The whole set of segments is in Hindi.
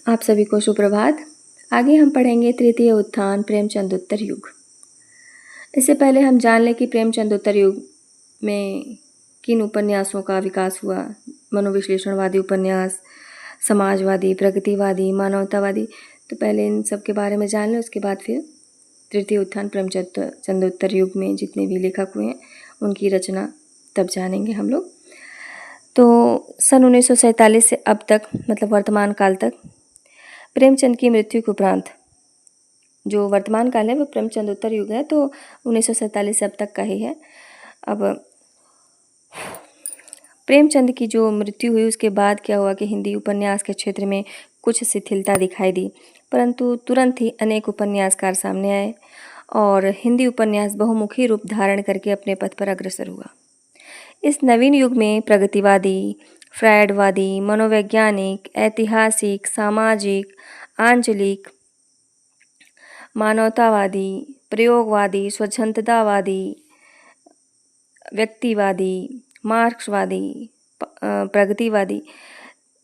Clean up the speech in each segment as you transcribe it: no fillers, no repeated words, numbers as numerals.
आप सभी को सुप्रभात। आगे हम पढ़ेंगे तृतीय उत्थान प्रेमचंदोत्तर युग। इससे पहले हम जान लें कि प्रेमचंदोत्तर युग में किन उपन्यासों का विकास हुआ। मनोविश्लेषणवादी उपन्यास, समाजवादी, प्रगतिवादी, मानवतावादी। तो पहले इन सब के बारे में जान लें, उसके बाद फिर तृतीय उत्थान प्रेमचंदोत्तर युग में जितने भी लेखक हुए हैं उनकी रचना तब जानेंगे हम लोग। तो सन 1947 से अब तक, मतलब वर्तमान काल तक, प्रेमचंद की मृत्यु के उपरांत जो वर्तमान काल है वो प्रेमचंदोत्तर युग है। तो 1947 से अब तक का ही है। अब प्रेमचंद की जो मृत्यु हुई उसके बाद क्या हुआ कि हिंदी उपन्यास के क्षेत्र में कुछ शिथिलता दिखाई दी, परंतु तुरंत ही अनेक उपन्यासकार सामने आए और हिंदी उपन्यास बहुमुखी रूप धारण करके अपने पथ पर अग्रसर हुआ। इस नवीन युग में प्रगतिवादी, फ्रायडवादी, मनोवैज्ञानिक, ऐतिहासिक, सामाजिक, आंचलिक, मानवतावादी, प्रयोगवादी, स्वच्छंदतावादी, व्यक्तिवादी, मार्क्सवादी, प्रगतिवादी,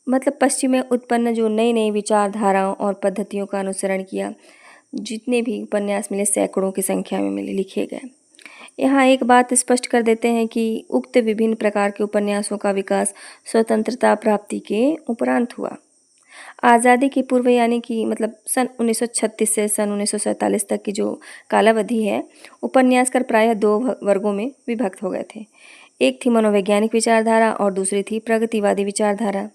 मतलब पश्चिम में उत्पन्न जो नई नई विचारधाराओं और पद्धतियों का अनुसरण किया, जितने भी उपन्यास मिले सैकड़ों की संख्या में मिले लिखे गए। यहाँ एक बात स्पष्ट कर देते हैं कि उक्त विभिन्न प्रकार के उपन्यासों का विकास स्वतंत्रता प्राप्ति के उपरांत हुआ। आज़ादी के पूर्व यानी कि मतलब सन 1936 से सन 1947 तक की जो कालावधि है, उपन्यासकार प्रायः दो वर्गों में विभक्त हो गए थे। एक थी मनोवैज्ञानिक विचारधारा और दूसरी थी प्रगतिवादी विचारधारा।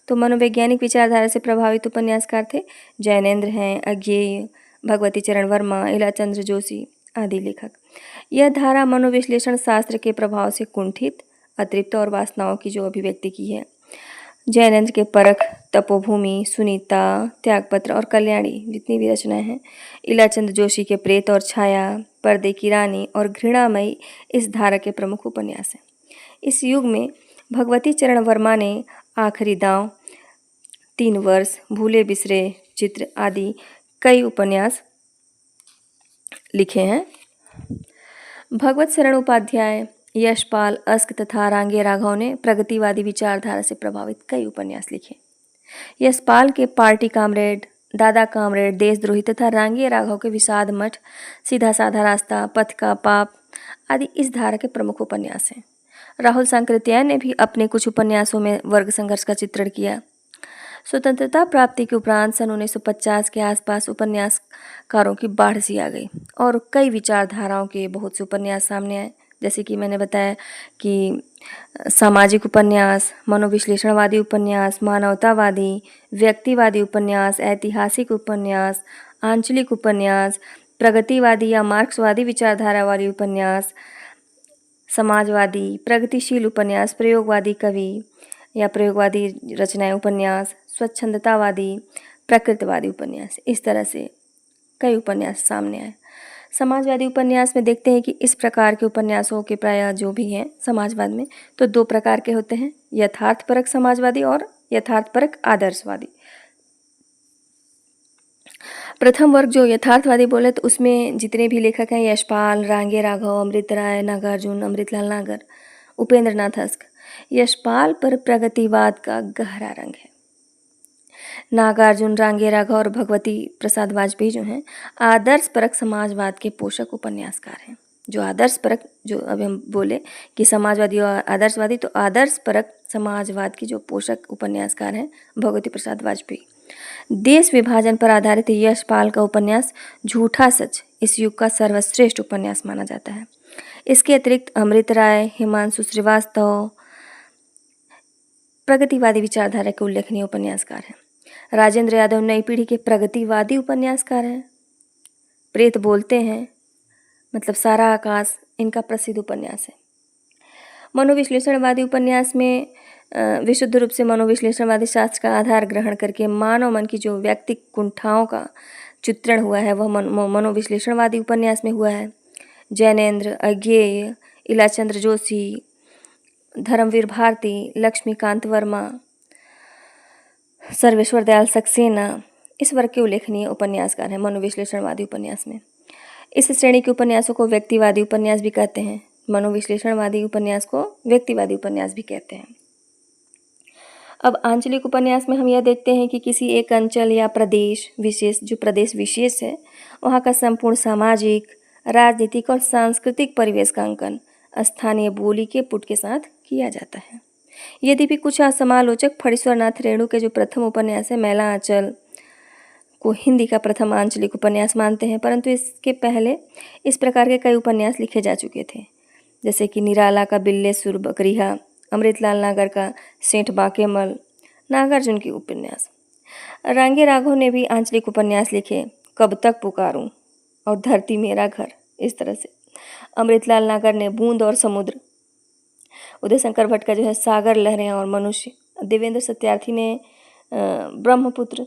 तो मनोवैज्ञानिक विचारधारा से प्रभावित उपन्यासकार थे जैनेन्द्र हैं, अज्ञेय, भगवती चरण वर्मा, इलाचंद्र जोशी आदि लेखक। यह धारा मनोविश्लेषण शास्त्र के प्रभाव से कुंठित, अतृप्त और वासनाओं की जो अभिव्यक्ति की है। जैनेन्द्र के परख, तपोभूमि, सुनीता, त्यागपत्र और कल्याणी जितनी भी रचनाएं हैं, इलाचंद्र जोशी के प्रेत और छाया, पर्दे की रानी और घृणामयी इस धारा के प्रमुख उपन्यास हैं। इस युग में भगवती चरण वर्मा ने आखिरी दांव, 3 वर्ष, भूले बिसरे चित्र आदि कई उपन्यास लिखे हैं। भगवत शरण उपाध्याय, यशपाल, अस्क तथा रांगे राघव ने प्रगतिवादी विचारधारा से प्रभावित कई उपन्यास लिखे। यशपाल के पार्टी कामरेड, दादा कामरेड, देशद्रोही तथा रांगे राघव के विषाद मठ, सीधा साधा रास्ता, पथ का पाप आदि इस धारा के प्रमुख उपन्यास हैं। राहुल सांकृत्यायन ने भी अपने कुछ उपन्यासों में वर्ग संघर्ष का चित्रण किया। स्वतंत्रता प्राप्ति के उपरांत सन 1950 के आसपास उपन्यासकारों की बाढ़ सी आ गई और कई विचारधाराओं के बहुत से उपन्यास सामने आए। जैसे कि मैंने बताया कि सामाजिक उपन्यास, मनोविश्लेषणवादी उपन्यास, मानवतावादी, व्यक्तिवादी उपन्यास, ऐतिहासिक उपन्यास, आंचलिक उपन्यास, प्रगतिवादी या मार्क्सवादी विचारधारा वाली उपन्यास, समाजवादी, प्रगतिशील उपन्यास, प्रयोगवादी कवि या प्रयोगवादी रचनाएं उपन्यास, स्वच्छंदतावादी, प्रकृतिवादी उपन्यास, इस तरह से कई उपन्यास सामने आए। समाजवादी उपन्यास में देखते हैं कि इस प्रकार के उपन्यासों के प्रायः जो भी हैं समाजवाद में, तो 2 प्रकार के होते हैं, यथार्थपरक समाजवादी और यथार्थपरक आदर्शवादी। प्रथम वर्ग जो यथार्थवादी बोले तो उसमें जितने भी लेखक हैं, यशपाल, रांगे राघव, अमृत राय, नागार्जुन, अमृतलाल नागर, उपेंद्र नाथ अस्क। यशपाल पर प्रगतिवाद का गहरा रंग है। नागार्जुन, रांगे राघव और भगवती प्रसाद वाजपेयी जो हैं आदर्शपरक समाजवाद के पोषक उपन्यासकार हैं। जो आदर्शपरक, जो अभी हम बोले कि समाजवादी और आदर्शवादी, तो आदर्शपरक समाजवाद की जो पोषक उपन्यासकार हैं भगवती प्रसाद वाजपेयी। देश विभाजन पर आधारित यशपाल का उपन्यास झूठा सच इस युग का सर्वश्रेष्ठ उपन्यास माना जाता है। इसके अतिरिक्त अमृत राय, हिमांशु श्रीवास्तव प्रगतिवादी विचारधारा के उल्लेखनीय उपन्यासकार हैं। राजेंद्र यादव नई पीढ़ी के प्रगतिवादी उपन्यासकार हैं। प्रेत बोलते हैं, मतलब सारा आकाश इनका प्रसिद्ध उपन्यास है। मनोविश्लेषणवादी उपन्यास में विशुद्ध रूप से मनोविश्लेषणवादी शास्त्र का आधार ग्रहण करके मानव मन की जो व्यक्तिक कुंठाओं का चित्रण हुआ है वह मनोविश्लेषणवादी उपन्यास में हुआ है। जैनेन्द्र, अज्ञेय, इलाचंद्र जोशी, धर्मवीर भारती, लक्ष्मीकांत वर्मा, सर्वेश्वर दयाल सक्सेना इस वर्ग के उल्लेखनीय उपन्यासकार हैं मनोविश्लेषणवादी उपन्यास में। इस श्रेणी के उपन्यासों को व्यक्तिवादी उपन्यास भी कहते हैं। मनोविश्लेषणवादी उपन्यास को व्यक्तिवादी उपन्यास भी कहते हैं। अब आंचलिक उपन्यास में हम यह देखते हैं कि किसी एक अंचल या प्रदेश विशेष, जो प्रदेश विशेष है, वहाँ का संपूर्ण सामाजिक, राजनीतिक और सांस्कृतिक परिवेश का अंकन स्थानीय बोली के पुट के साथ किया जाता है। यद्यपि कुछ समालोचक फणीश्वरनाथ रेणु के जो प्रथम उपन्यास है मैला आंचल को हिंदी का प्रथम आंचलिक उपन्यास मानते हैं, परंतु इसके पहले इस प्रकार के कई उपन्यास लिखे जा चुके थे, जैसे कि निराला का बिल्लेसुर बकरिया, अमृतलाल नागर का सेठ बांकेमल, नागार्जुन की उपन्यास। रांगे राघव ने भी आंचलिक उपन्यास लिखे, कब तक पुकारूं और धरती मेरा घर, इस तरह से। अमृतलाल नागर ने बूंद और समुद्र, उदय शंकर भट्ट का जो है सागर, लहरें और मनुष्य, देवेंद्र सत्यार्थी ने ब्रह्मपुत्र।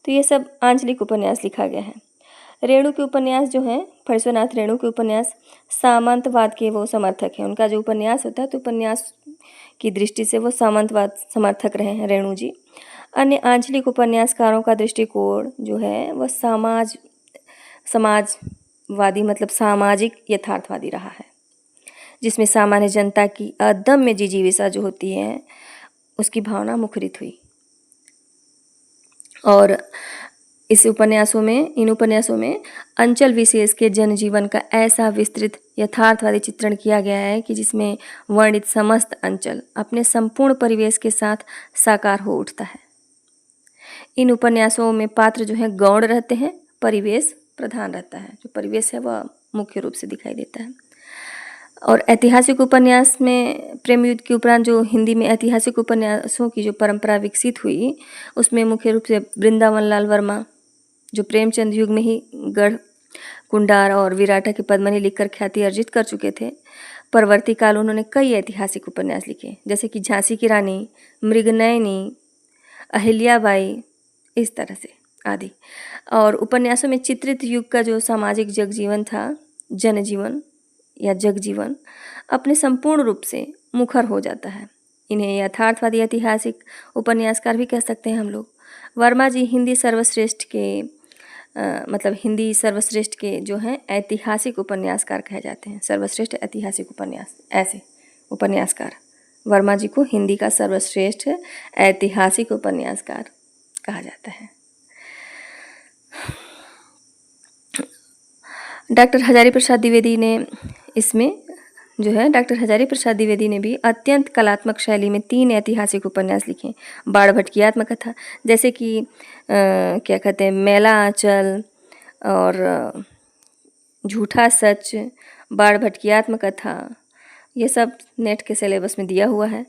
तो ये सब आंचलिक उपन्यास लिखा गया है। रेणु के उपन्यास जो हैं, फणीश्वरनाथ रेणु के उपन्यास सामंतवाद के वो समर्थक हैं। उनका जो उपन्यास होता है तो उपन्यास की दृष्टि से वो सामंतवाद समर्थक रहे हैं रेणु जी। अन्य आंचलिक उपन्यासकारों का दृष्टिकोण जो है वह समाजवादी, मतलब सामाजिक यथार्थवादी रहा है, जिसमें सामान्य जनता की अदम्य जिजीविषा जो होती है उसकी भावना मुखरित हुई। और इन उपन्यासों में अंचल विशेष के जनजीवन का ऐसा विस्तृत यथार्थवादी चित्रण किया गया है कि जिसमें वर्णित समस्त अंचल अपने संपूर्ण परिवेश के साथ साकार हो उठता है। इन उपन्यासों में पात्र जो है गौण रहते हैं, परिवेश प्रधान रहता है। जो परिवेश है वह मुख्य रूप से दिखाई देता है। और ऐतिहासिक उपन्यास में प्रेम युद्ध के उपरांत जो हिंदी में ऐतिहासिक उपन्यासों की जो परंपरा विकसित हुई, उसमें मुख्य रूप से वृंदावन लाल वर्मा, जो प्रेमचंद युग में ही गढ़ कुंडार और विराटा की पद्मनी लिखकर ख्याति अर्जित कर चुके थे, परवर्ती काल उन्होंने कई ऐतिहासिक उपन्यास लिखे, जैसे कि झांसी की रानी, मृगनयनी, अहिल्याबाई, इस तरह से आदि। और उपन्यासों में चित्रित युग का जो सामाजिक जगजीवन था, जनजीवन या जगजीवन, अपने संपूर्ण रूप से मुखर हो जाता है। इन्हें यथार्थवादी ऐतिहासिक उपन्यासकार भी कह सकते हैं हम लोग। वर्मा जी हिंदी सर्वश्रेष्ठ के जो हैं ऐतिहासिक उपन्यासकार कहे जाते हैं। सर्वश्रेष्ठ ऐतिहासिक उपन्यास, ऐसे उपन्यासकार वर्मा जी को हिंदी का सर्वश्रेष्ठ ऐतिहासिक उपन्यासकार कहा जाता है। डॉक्टर हजारी प्रसाद द्विवेदी ने भी अत्यंत कलात्मक शैली में 3 ऐतिहासिक उपन्यास लिखे। बाढ़ भट्ट की आत्मकथा, जैसे कि क्या कहते हैं, मैला आंचल और झूठा सच, बाढ़ भट्ट की आत्मकथा, ये सब नेट के सिलेबस में दिया हुआ है।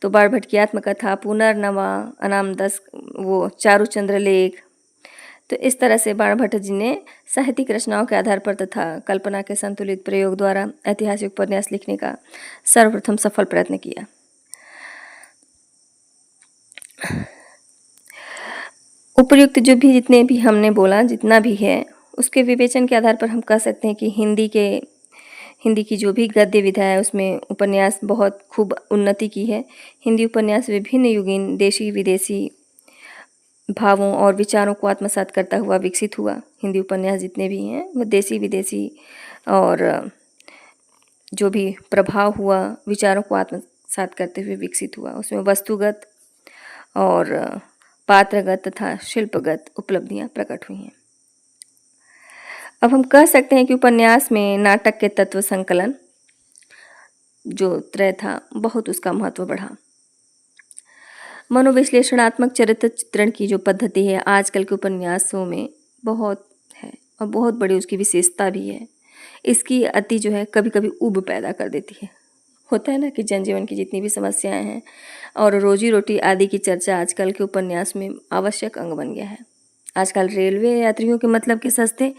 तो बाढ़ भट्ट की आत्मकथा, पुनर्नवा, अनामदस, वो चारुचंद्र लेख। तो इस तरह से बाण भट्ट जी ने साहित्यिक रचनाओं के आधार पर तथा कल्पना के संतुलित प्रयोग द्वारा ऐतिहासिक उपन्यास लिखने का सर्वप्रथम सफल प्रयत्न किया। उपर्युक्त जो भी जितने भी हमने बोला, जितना भी है, उसके विवेचन के आधार पर हम कह सकते हैं कि हिंदी की जो भी गद्य विधा है उसमें उपन्यास बहुत खूब उन्नति की है। हिंदी उपन्यास विभिन्न युगीन देशी विदेशी भावों और विचारों को आत्मसात करता हुआ विकसित हुआ। हिंदी उपन्यास जितने भी हैं वो देसी विदेशी और जो भी प्रभाव हुआ विचारों को आत्मसात करते हुए विकसित हुआ। उसमें वस्तुगत और पात्रगत तथा शिल्पगत उपलब्धियां प्रकट हुई हैं। अब हम कह सकते हैं कि उपन्यास में नाटक के तत्व संकलन जो त्रय था, बहुत उसका महत्व बढ़ा। मनोविश्लेषणात्मक चरित्र चित्रण की जो पद्धति है आजकल के उपन्यासों में बहुत है और बहुत बड़ी उसकी विशेषता भी है। इसकी अति जो है कभी कभी ऊब पैदा कर देती है। होता है ना कि जनजीवन की जितनी भी समस्याएं हैं और रोजी रोटी आदि की चर्चा आजकल के उपन्यास में आवश्यक अंग बन गया है। आजकल रेलवे यात्रियों के मतलब के सस्ते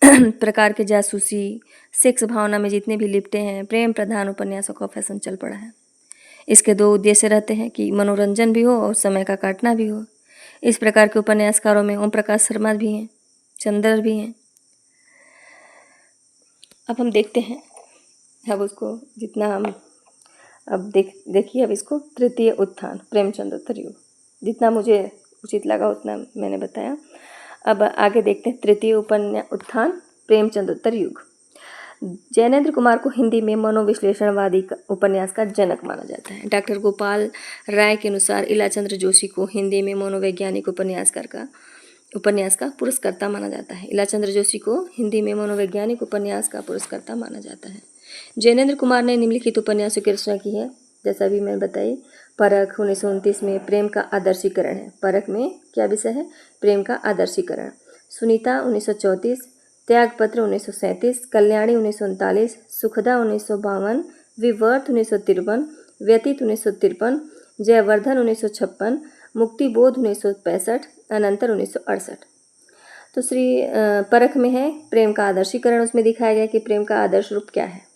प्रकार के जासूसी, सेक्स भावना में जितने भी लिपटे हैं, प्रेम प्रधान उपन्यासों का फैशन चल पड़ा है। इसके 2 उद्देश्य रहते हैं कि मनोरंजन भी हो और समय का काटना भी हो। इस प्रकार के उपन्यासकारों में ओम प्रकाश शर्मा भी हैं, चंद्र भी हैं। अब हम देखते हैं, अब उसको जितना हम अब देखिए अब इसको तृतीय उत्थान प्रेमचंद युग, जितना मुझे उचित लगा उतना मैंने बताया। अब आगे देखते हैं तृतीय उत्थान प्रेमचंद युग। जैनेंद्र कुमार को हिंदी में मनोविश्लेषणवादी उपन्यास का जनक माना जाता है। डॉक्टर गोपाल राय के अनुसार इलाचंद्र जोशी को हिंदी में मनोवैज्ञानिक उपन्यास का पुरस्कर्ता माना जाता है। इलाचंद्र जोशी को हिंदी में मनोवैज्ञानिक उपन्यास का पुरस्कर्ता माना जाता है। जैनेंद्र कुमार ने निम्नलिखित उपन्यासों की रचना की है, जैसा अभी मैं बताई। परख 1929 में प्रेम का आदर्शीकरण है। परख में क्या विषय है? प्रेम का आदर्शीकरण। सुनीता 1934, त्यागपत्र 1937, कल्याणी 1939, सुखदा 1952, विवर्त 1953, व्यतीत 1953, जयवर्धन 1956, मुक्तिबोध 1965, अनंतर 1968। तो परख में है प्रेम का आदर्शीकरण, उसमें दिखाया गया कि प्रेम का आदर्श रूप क्या है,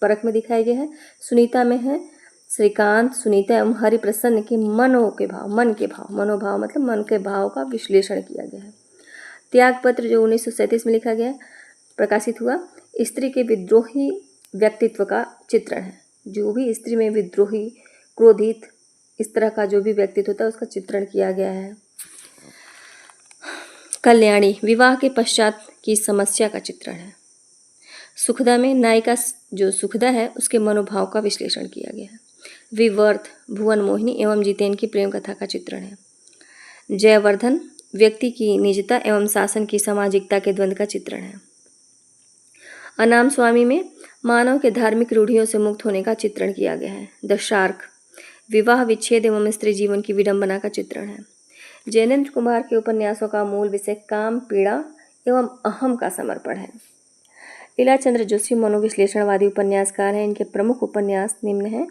परख में दिखाया गया है। सुनीता में है श्रीकांत, सुनीता एवं हरिप्रसन्न के मनोभाव मतलब मन के भाव का विश्लेषण किया गया है। त्यागपत्र जो 1937 में लिखा गया, प्रकाशित हुआ, स्त्री के विद्रोही व्यक्तित्व का चित्रण है। जो भी स्त्री में विद्रोही, क्रोधित, इस तरह का जो भी व्यक्तित्व होता है उसका चित्रण किया गया है। कल्याणी विवाह के पश्चात की समस्या का चित्रण है। सुखदा में नायिका जो सुखदा है उसके मनोभाव का विश्लेषण किया गया है। विवर्त भुवन मोहिनी एवं जितेन की प्रेम कथा का चित्रण है। जयवर्धन व्यक्ति की निजता एवं शासन की सामाजिकता के द्वंद्व का चित्रण है। अनाम स्वामी में मानव के धार्मिक रूढ़ियों से मुक्त होने का चित्रण किया गया है। द शार्क विवाह विच्छेद एवं स्त्री जीवन की विडंबना का चित्रण है। जैनेंद्र कुमार के उपन्यासों का मूल विषय काम, पीड़ा एवं अहम का समर्पण है। इलाचंद्र जोशी मनोविश्लेषणवादी उपन्यासकार हैं। इनके प्रमुख उपन्यास निम्न हैं: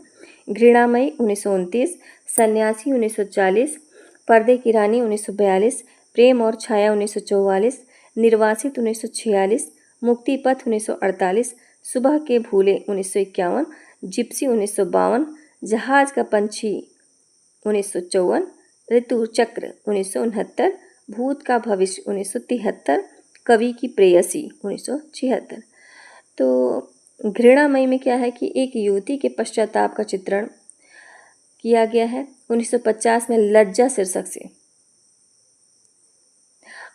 घृणामयी 1929, सन्यासी 1940, पर्दे की रानी 1942, प्रेम और छाया 1944, निर्वासित 1946, मुक्तिपथ 1948, सुबह के भूले 1951, जिप्सी 1952, जहाज का पंछी 1954, ऋतु चक्र 1969, भूत का भविष्य 1973, कवि की प्रेयसी 1976। तो घृणामयी में क्या है कि एक युवती के पश्चाताप का चित्रण किया गया है 1950 में लज्जा शीर्षक से।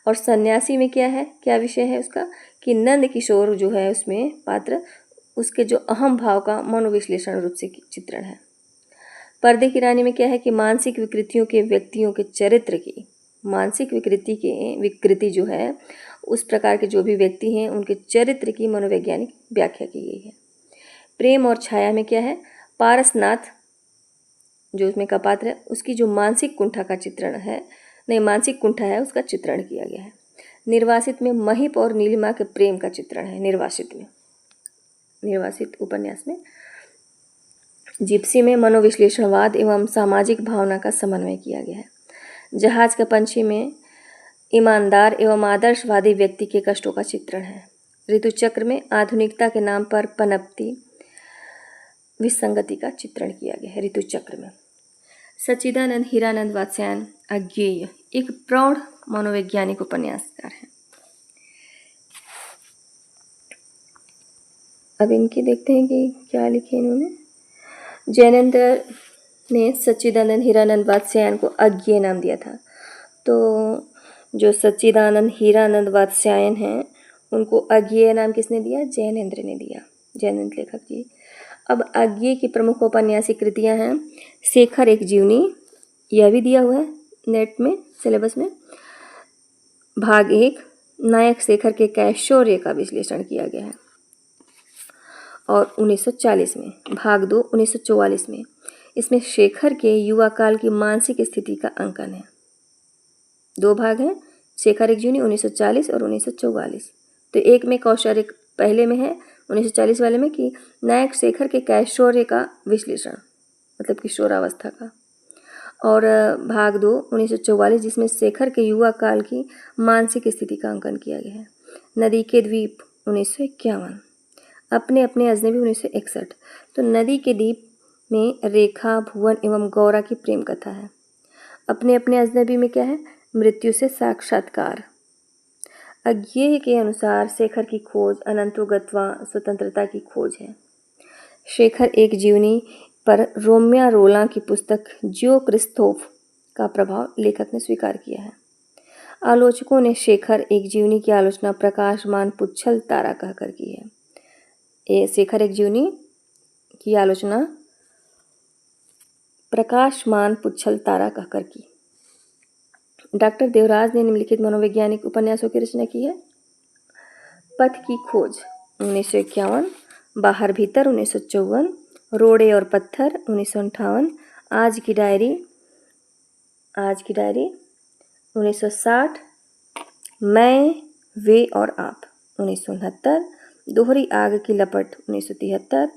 और सन्यासी में क्या है, क्या विषय है उसका, कि नंद किशोर जो है उसमें पात्र, उसके जो अहम भाव का मनोविश्लेषण रूप से चित्रण है। पर्दे की रानी में क्या है कि मानसिक विकृतियों के व्यक्तियों के चरित्र की, मानसिक विकृति जो है उस प्रकार के जो भी व्यक्ति हैं उनके चरित्र की मनोवैज्ञानिक व्याख्या की गई है। प्रेम और छाया में क्या है, पारसनाथ जो उसमें का पात्र है उसकी जो मानसिक कुंठा का चित्रण है, मानसिक कुंठा है उसका चित्रण किया गया है। निर्वासित में महिप और नीलिमा के प्रेम का चित्रण है। निर्वासित उपन्यास में जिप्सी में मनोविश्लेषणवाद एवं सामाजिक भावना का समन्वय किया गया है। जहाज का पंछी में ईमानदार एवं आदर्शवादी व्यक्ति के कष्टों का चित्रण है। ऋतुचक्र में आधुनिकता के नाम पर पनपती विसंगति का चित्रण किया गया है। ऋतुचक्र में सच्चिदानंद हीरानंद वात्स्यायन अज्ञेय एक प्रौढ़ मनोवैज्ञानिक उपन्यासकार हैं। अब इनकी देखते हैं कि क्या लिखे इन्होंने। जैनेंद्र ने सच्चिदानंद हीरानंद वात्स्यायन को अज्ञेय नाम दिया था। तो जो सच्चिदानंद हीरानंद वात्स्यायन हैं उनको अज्ञेय नाम किसने दिया? जैनेंद्र ने दिया, जैनेंद्र लेखक जी। अब अज्ञेय की प्रमुख औपन्यासिक कृतियाँ हैं शेखर एक जीवनी, यह भी दिया हुआ है नेट में सिलेबस में। भाग 1 नायक शेखर के कैशोर्य का विश्लेषण किया गया है। और 1940 में भाग 2 1944 में, इसमें शेखर के युवा काल की मानसिक स्थिति का अंकन है। 2 भाग हैं, शेखर एक जीवनी 1940 और 1944। तो एक में कौशर्य, पहले में है 1940 वाले में कि नायक शेखर के कैशोर्य का विश्लेषण मतलब किशोरावस्था का। और भाग 2 1944 जिसमें शेखर के युवा काल की मानसिक स्थिति का अंकन किया गया है। नदी के द्वीप 1951, अपने अपने अजनबी 1961। तो नदी के द्वीप में रेखा, भुवन एवं गौरा की प्रेम कथा है। अपने अपने अजनबी में क्या है, मृत्यु से साक्षात्कार। अज्ञेय के अनुसार शेखर की खोज अनंतोगत्वा स्वतंत्रता की खोज है। शेखर एक जीवनी पर रोम्या रोला की पुस्तक जो क्रिस्तोफ का प्रभाव लेखक ने स्वीकार किया है। आलोचकों ने शेखर एक जीवनी की आलोचना प्रकाशमान पुच्छल तारा कहकर की है। ए शेखर एक जीवनी की आलोचना प्रकाशमान पुच्छल तारा कहकर की। डॉक्टर देवराज ने निम्नलिखित मनोवैज्ञानिक उपन्यासों की रचना की है। पथ की खोज 1951, बाहर भीतर 1954, रोड़े और पत्थर 1958, आज की डायरी 1960, मैं, वे और आप 1969, दोहरी आग की लपट 1973,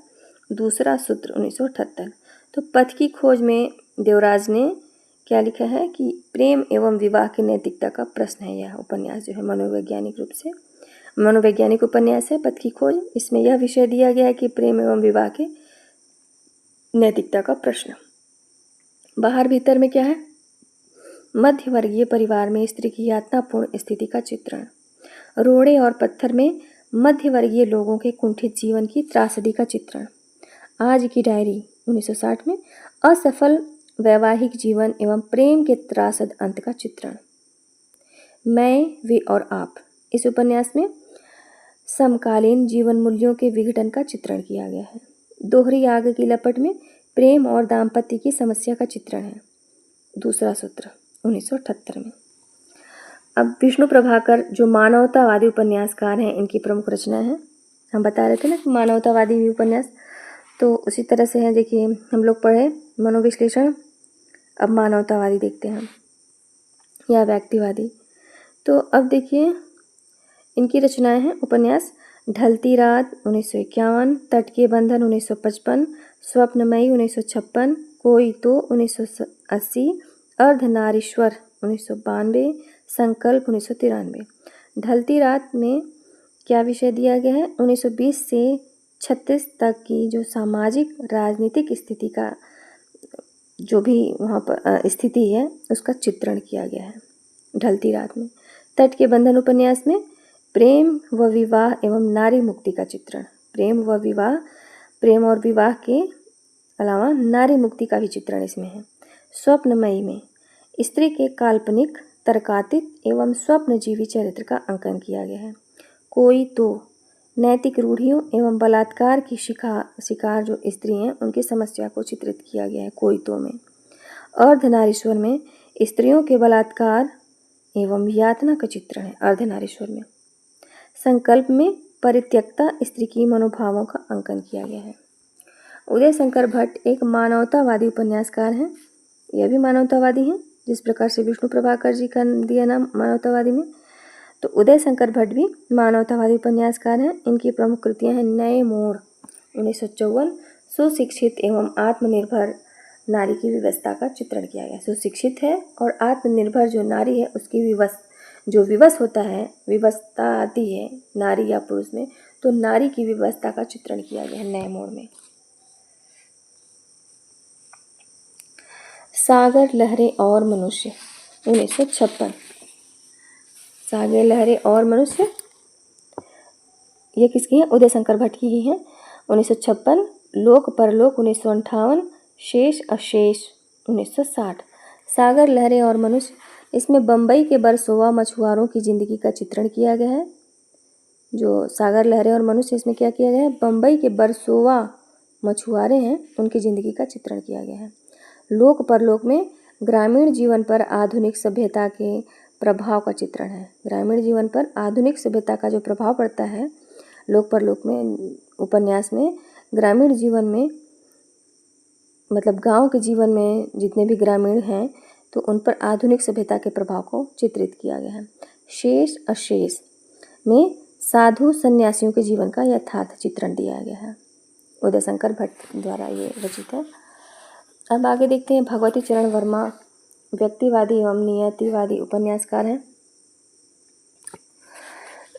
दूसरा सूत्र 1978। तो पथ की खोज में देवराज ने क्या लिखा है कि प्रेम एवं विवाह की नैतिकता का प्रश्न है। यह उपन्यास जो है मनोवैज्ञानिक उपन्यास है पथ की खोज। इसमें यह विषय दिया गया है कि प्रेम एवं विवाह के नैतिकता का प्रश्न। बाहर भीतर में क्या है? मध्यवर्गीय परिवार में स्त्री की यातनापूर्ण स्थिति का चित्रण। रोड़े और पत्थर में मध्यवर्गीय लोगों के कुंठित जीवन की त्रासदी का चित्रण। आज की डायरी 1960 में असफल वैवाहिक जीवन एवं प्रेम के त्रासद अंत का चित्रण। मैं, वे और आप इस उपन्यास में समकालीन जीवन मूल्यों के विघटन का चित्रण किया गया है। दोहरी आग की लपट में प्रेम और दाम्पत्य की समस्या का चित्रण है। दूसरा सूत्र 1978 में। अब विष्णु प्रभाकर जो मानवतावादी उपन्यासकार हैं, इनकी प्रमुख रचना है। हम बता रहे थे ना कि मानवतावादी भी उपन्यास, तो उसी तरह से है। देखिए, हम लोग पढ़े मनोविश्लेषण, अब मानवतावादी देखते हैं या व्यक्तिवादी। तो अब देखिए इनकी रचनाएं हैं। उपन्यास ढलती रात 1951, तट के बंधन 1955, स्वप्नमयी 1956, कोई तो 1980, अर्धनारीश्वर 1992, संकल्प 1993। ढलती रात में क्या विषय दिया गया है? 1920 से 36 तक की जो सामाजिक राजनीतिक स्थिति का जो भी वहाँ पर स्थिति है उसका चित्रण किया गया है ढलती रात में। तट के बंधन उपन्यास में प्रेम व विवाह एवं नारी मुक्ति का चित्रण। प्रेम और विवाह के अलावा नारी मुक्ति का भी चित्रण इसमें है। स्वप्नमयी में स्त्री के काल्पनिक, तर्कातीत एवं स्वप्नजीवी चरित्र का अंकन किया गया है। कोई तो नैतिक रूढ़ियों एवं बलात्कार की शिकार जो स्त्री हैं उनकी समस्या को चित्रित किया गया है कोई तो में। अर्धनारीश्वर में स्त्रियों के बलात्कार एवं यातना का चित्रण है अर्धनारीश्वर में। संकल्प में परित्यक्ता स्त्री की मनोभावों का अंकन किया गया है। उदय शंकर भट्ट एक मानवतावादी उपन्यासकार हैं। यह भी मानवतावादी हैं, जिस प्रकार से विष्णु प्रभाकर जी का दिया नाम मानवतावादी में, तो उदय शंकर भट्ट भी मानवतावादी उपन्यासकार हैं। इनकी प्रमुख कृतियां हैं नए मोड़ 1954, सुशिक्षित एवं आत्मनिर्भर नारी की व्यवस्था का चित्रण किया गया। सुशिक्षित है और आत्मनिर्भर जो नारी है उसकी विवश होता है, विवशता आती है नारी या पुरुष में, तो नारी की व्यवस्था का चित्रण किया गया है नए मोड़ में। सागर लहरें और मनुष्य 1956। सागर लहरें और मनुष्य ये किसकी है? उदय शंकर भट्ट की ही है। 1956। लोक परलोक 1958, शेष अशेष 1960। सागर लहरें और मनुष्य, इसमें बम्बई के बरसोवा मछुआरों की ज़िंदगी का चित्रण किया गया है। जो सागर लहरें और मनुष्य, इसमें क्या किया गया है? बम्बई के बरसोवा मछुआरे हैं उनकी ज़िंदगी का चित्रण किया गया है। लोक परलोक में ग्रामीण जीवन पर आधुनिक सभ्यता के प्रभाव का चित्रण है। ग्रामीण जीवन पर आधुनिक सभ्यता का जो प्रभाव पड़ता है लोक परलोक में उपन्यास में, ग्रामीण जीवन में मतलब गांव के जीवन में जितने भी ग्रामीण हैं तो उन पर आधुनिक सभ्यता के प्रभाव को चित्रित किया गया है। शेष अशेष में साधु सन्यासियों के जीवन का यथार्थ चित्रण दिया गया है। उदय शंकर भट्ट द्वारा ये रचित है। अब आगे देखते हैं भगवती चरण वर्मा व्यक्तिवादी एवं नियतिवादी उपन्यासकार हैं।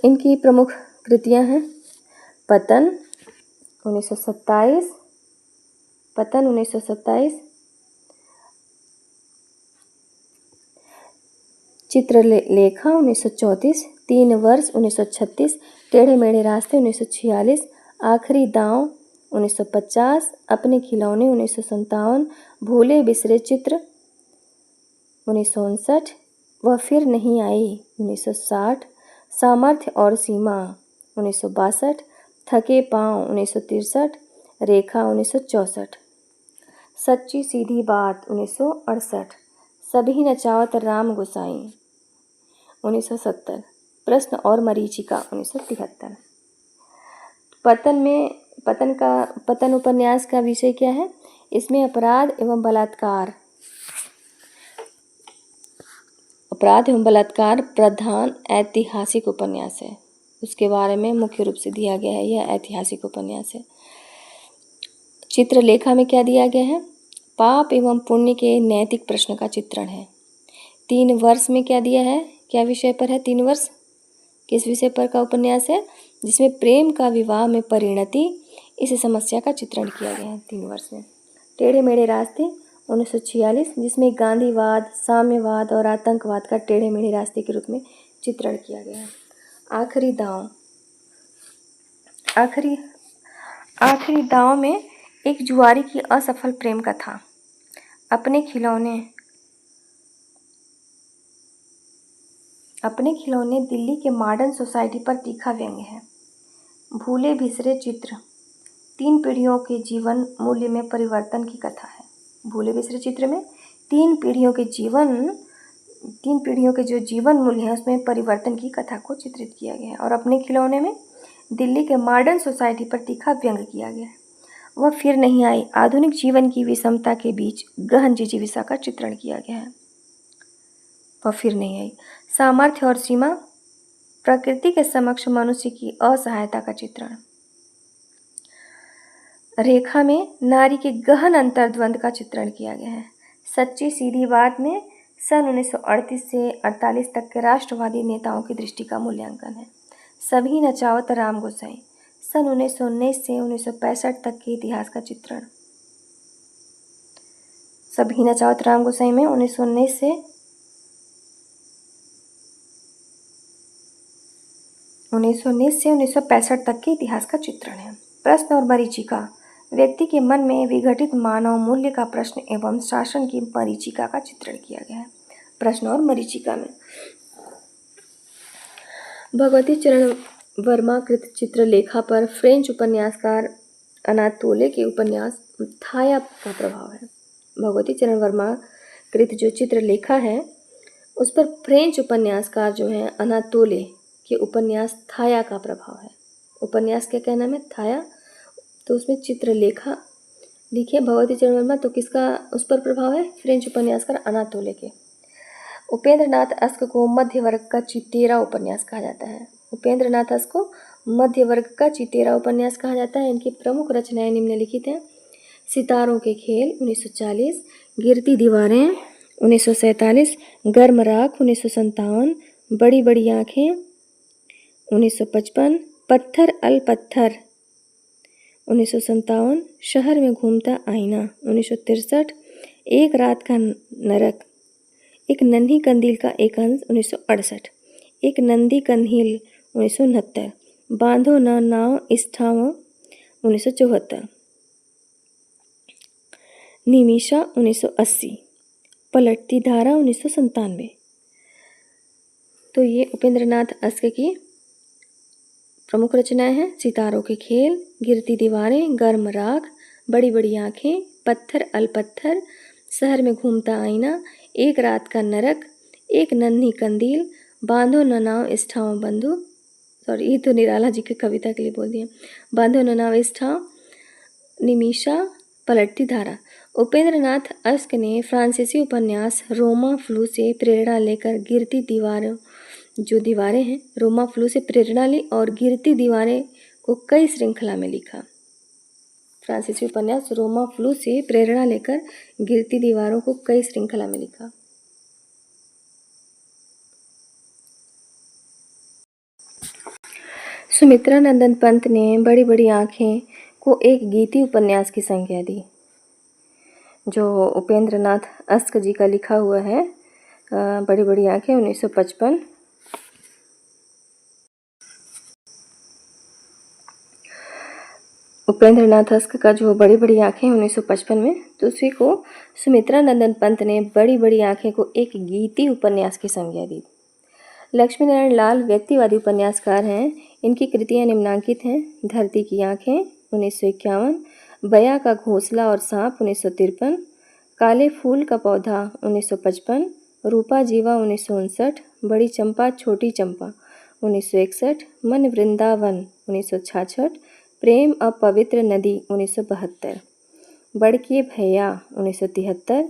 इनकी प्रमुख कृतियां हैं पतन 1927, चित्रलेखा 1934, 3 वर्ष 1936, टेढ़े मेढ़े रास्ते 1946, आखिरी दांव 1950, अपने खिलौने 1957, भूले बिसरे चित्र 1959, वह फिर नहीं आई 1960, सामर्थ्य और सीमा 1962, थके पाँव 1963, रेखा 1964, सच्ची सीधी बात 1968, सभी नचावत राम गोसाई 1970, प्रश्न और मरीचिका 1973। पतन उपन्यास का विषय क्या है? इसमें अपराध एवं बलात्कार प्रधान ऐतिहासिक उपन्यास है। उसके बारे में मुख्य रूप से दिया गया है, यह ऐतिहासिक उपन्यास है। चित्रलेखा में क्या दिया गया है? पाप एवं पुण्य के नैतिक प्रश्न का चित्रण है। 3 वर्ष में क्या दिया है? क्या विषय पर है 3 वर्ष? किस विषय पर का उपन्यास है? जिसमें प्रेम का विवाह में परिणति, इस समस्या का चित्रण किया गया है 3 वर्ष में। टेढ़े मेढ़े रास्ते 1946, जिसमें गांधीवाद, साम्यवाद और आतंकवाद का टेढ़े मेढ़े रास्ते के रूप में चित्रण किया गया है। आखिरी दांव में एक जुआरी की असफल प्रेम कथा। अपने खिलौने दिल्ली के मॉडर्न सोसाइटी पर तीखा व्यंग्य है। भूले बिसरे चित्र 3 पीढ़ियों के जीवन मूल्य में परिवर्तन की कथा है। भूले बिसरे चित्र में 3 पीढ़ियों के जो जीवन मूल्य है उसमें परिवर्तन की कथा को चित्रित किया गया है। और अपने खिलौने में दिल्ली के मॉडर्न सोसाइटी पर तीखा व्यंग्य किया गया है। वह फिर नहीं आई, आधुनिक जीवन की विषमता के बीच गहन जिजीविषा का चित्रण किया गया है। वह फिर नहीं आई। सामर्थ्य और सीमा, प्रकृति के समक्ष मनुष्य की असहायता का चित्रण। रेखा में नारी के गहन अंतर्द्वंद का चित्रण किया गया है। सच्ची सीधी बात में सन 1938 से 48 तक के राष्ट्रवादी नेताओं की दृष्टि का मूल्यांकन है। सभी नचावत राम गोसाई सन 1919 से 1965 तक के इतिहास का चित्रण। सभी नचावत राम गोसाई में 1919 से 1965 तक के इतिहास का चित्रण है। प्रश्न और मरीचिका, व्यक्ति के मन में विघटित मानव मूल्य का प्रश्न एवं शासन की मरीचिका का चित्रण किया गया है। प्रश्न और मरीचिका में भगवती चरण वर्मा कृत चित्रलेखा पर फ्रेंच उपन्यासकार अनातोले के उपन्यास थाया का प्रभाव है। भगवती चरण वर्मा कृत जो चित्रलेखा है उस पर फ्रेंच उपन्यासकार जो है अनातोले के उपन्यास थाया का प्रभाव है। उपन्यास क्या कहना है? थाया। तो उसमें चित्रलेखा लिखे भगवती चरण वर्मा, तो किसका उस पर प्रभाव है? फ्रेंच उपन्यासकार अनातोले के। उपेंद्र नाथ अस्क को मध्य वर्ग का चितेरा उपन्यास कहा जाता है। उपेंद्र नाथ अस्क को मध्य वर्ग का चितेरा उपन्यास कहा जाता है। इनकी प्रमुख रचनाएं निम्नलिखित हैं। सितारों के खेल 1940, गिरती दीवारें 1947, गर्म राख 1957, बड़ी बड़ी आँखें 1955, पत्थर अल पत्थर 1957, शहर में घूमता आईना 1963, एक रात का नरक, एक नन्ही कंदील का एक अंश 1968, एक नंदी कंदील 1969, बांधो न नाव इस ठाव 1974, निमिषा 1980, पलटती धारा 1997। तो ये उपेंद्र नाथ अस्क की प्रमुख रचनाएं हैं। सितारों के खेल, गिरती दीवारें, गर्म राख, बड़ी बड़ी आँखें, पत्थर अल पत्थर, शहर में घूमता आईना, एक रात का नरक, एक नन्ही कंदील, बांधो न नाव इस ठाव बंधु, सॉरी ये तो निराला जी की कविता के लिए बोल दिए, बांधो न नाव इस ठाव, निमिषा, पलटती धारा। उपेंद्र नाथ अस्क ने फ्रांसीसी उपन्यास रोमा फ्लू से प्रेरणा लेकर गिरती दीवारों जो दीवारें हैं रोमा फ्लू से प्रेरणा ली और गिरती दीवारें को कई श्रृंखला में लिखा। फ्रांसीसी उपन्यास रोमा फ्लू से प्रेरणा लेकर गिरती दीवारों को कई श्रृंखला में लिखा। सुमित्रा नंदन पंत ने बड़ी बड़ी आँखें को एक गीति उपन्यास की संज्ञा दी। जो उपेंद्र नाथ अस्क जी का लिखा हुआ है बड़ी बड़ी आँखें 1955। उपेंद्र नाथ अस्क का जो बड़ी बड़ी आँखें 1955 में, तो उसी को सुमित्रा नंदन पंत ने बड़ी बड़ी आँखें को एक गीति उपन्यास की संज्ञा दी। लक्ष्मी नारायण लाल व्यक्तिवादी उपन्यासकार हैं। इनकी कृतियाँ निम्नांकित हैं: धरती की आँखें 1951, बया का घोंसला और सांप 1953, काले फूल का पौधा 1955, रूपा जीवा 1959, बड़ी चंपा छोटी चंपा 1961, मन वृंदावन 1966, प्रेम अब पवित्र नदी 1972, बड़के भैया 1973,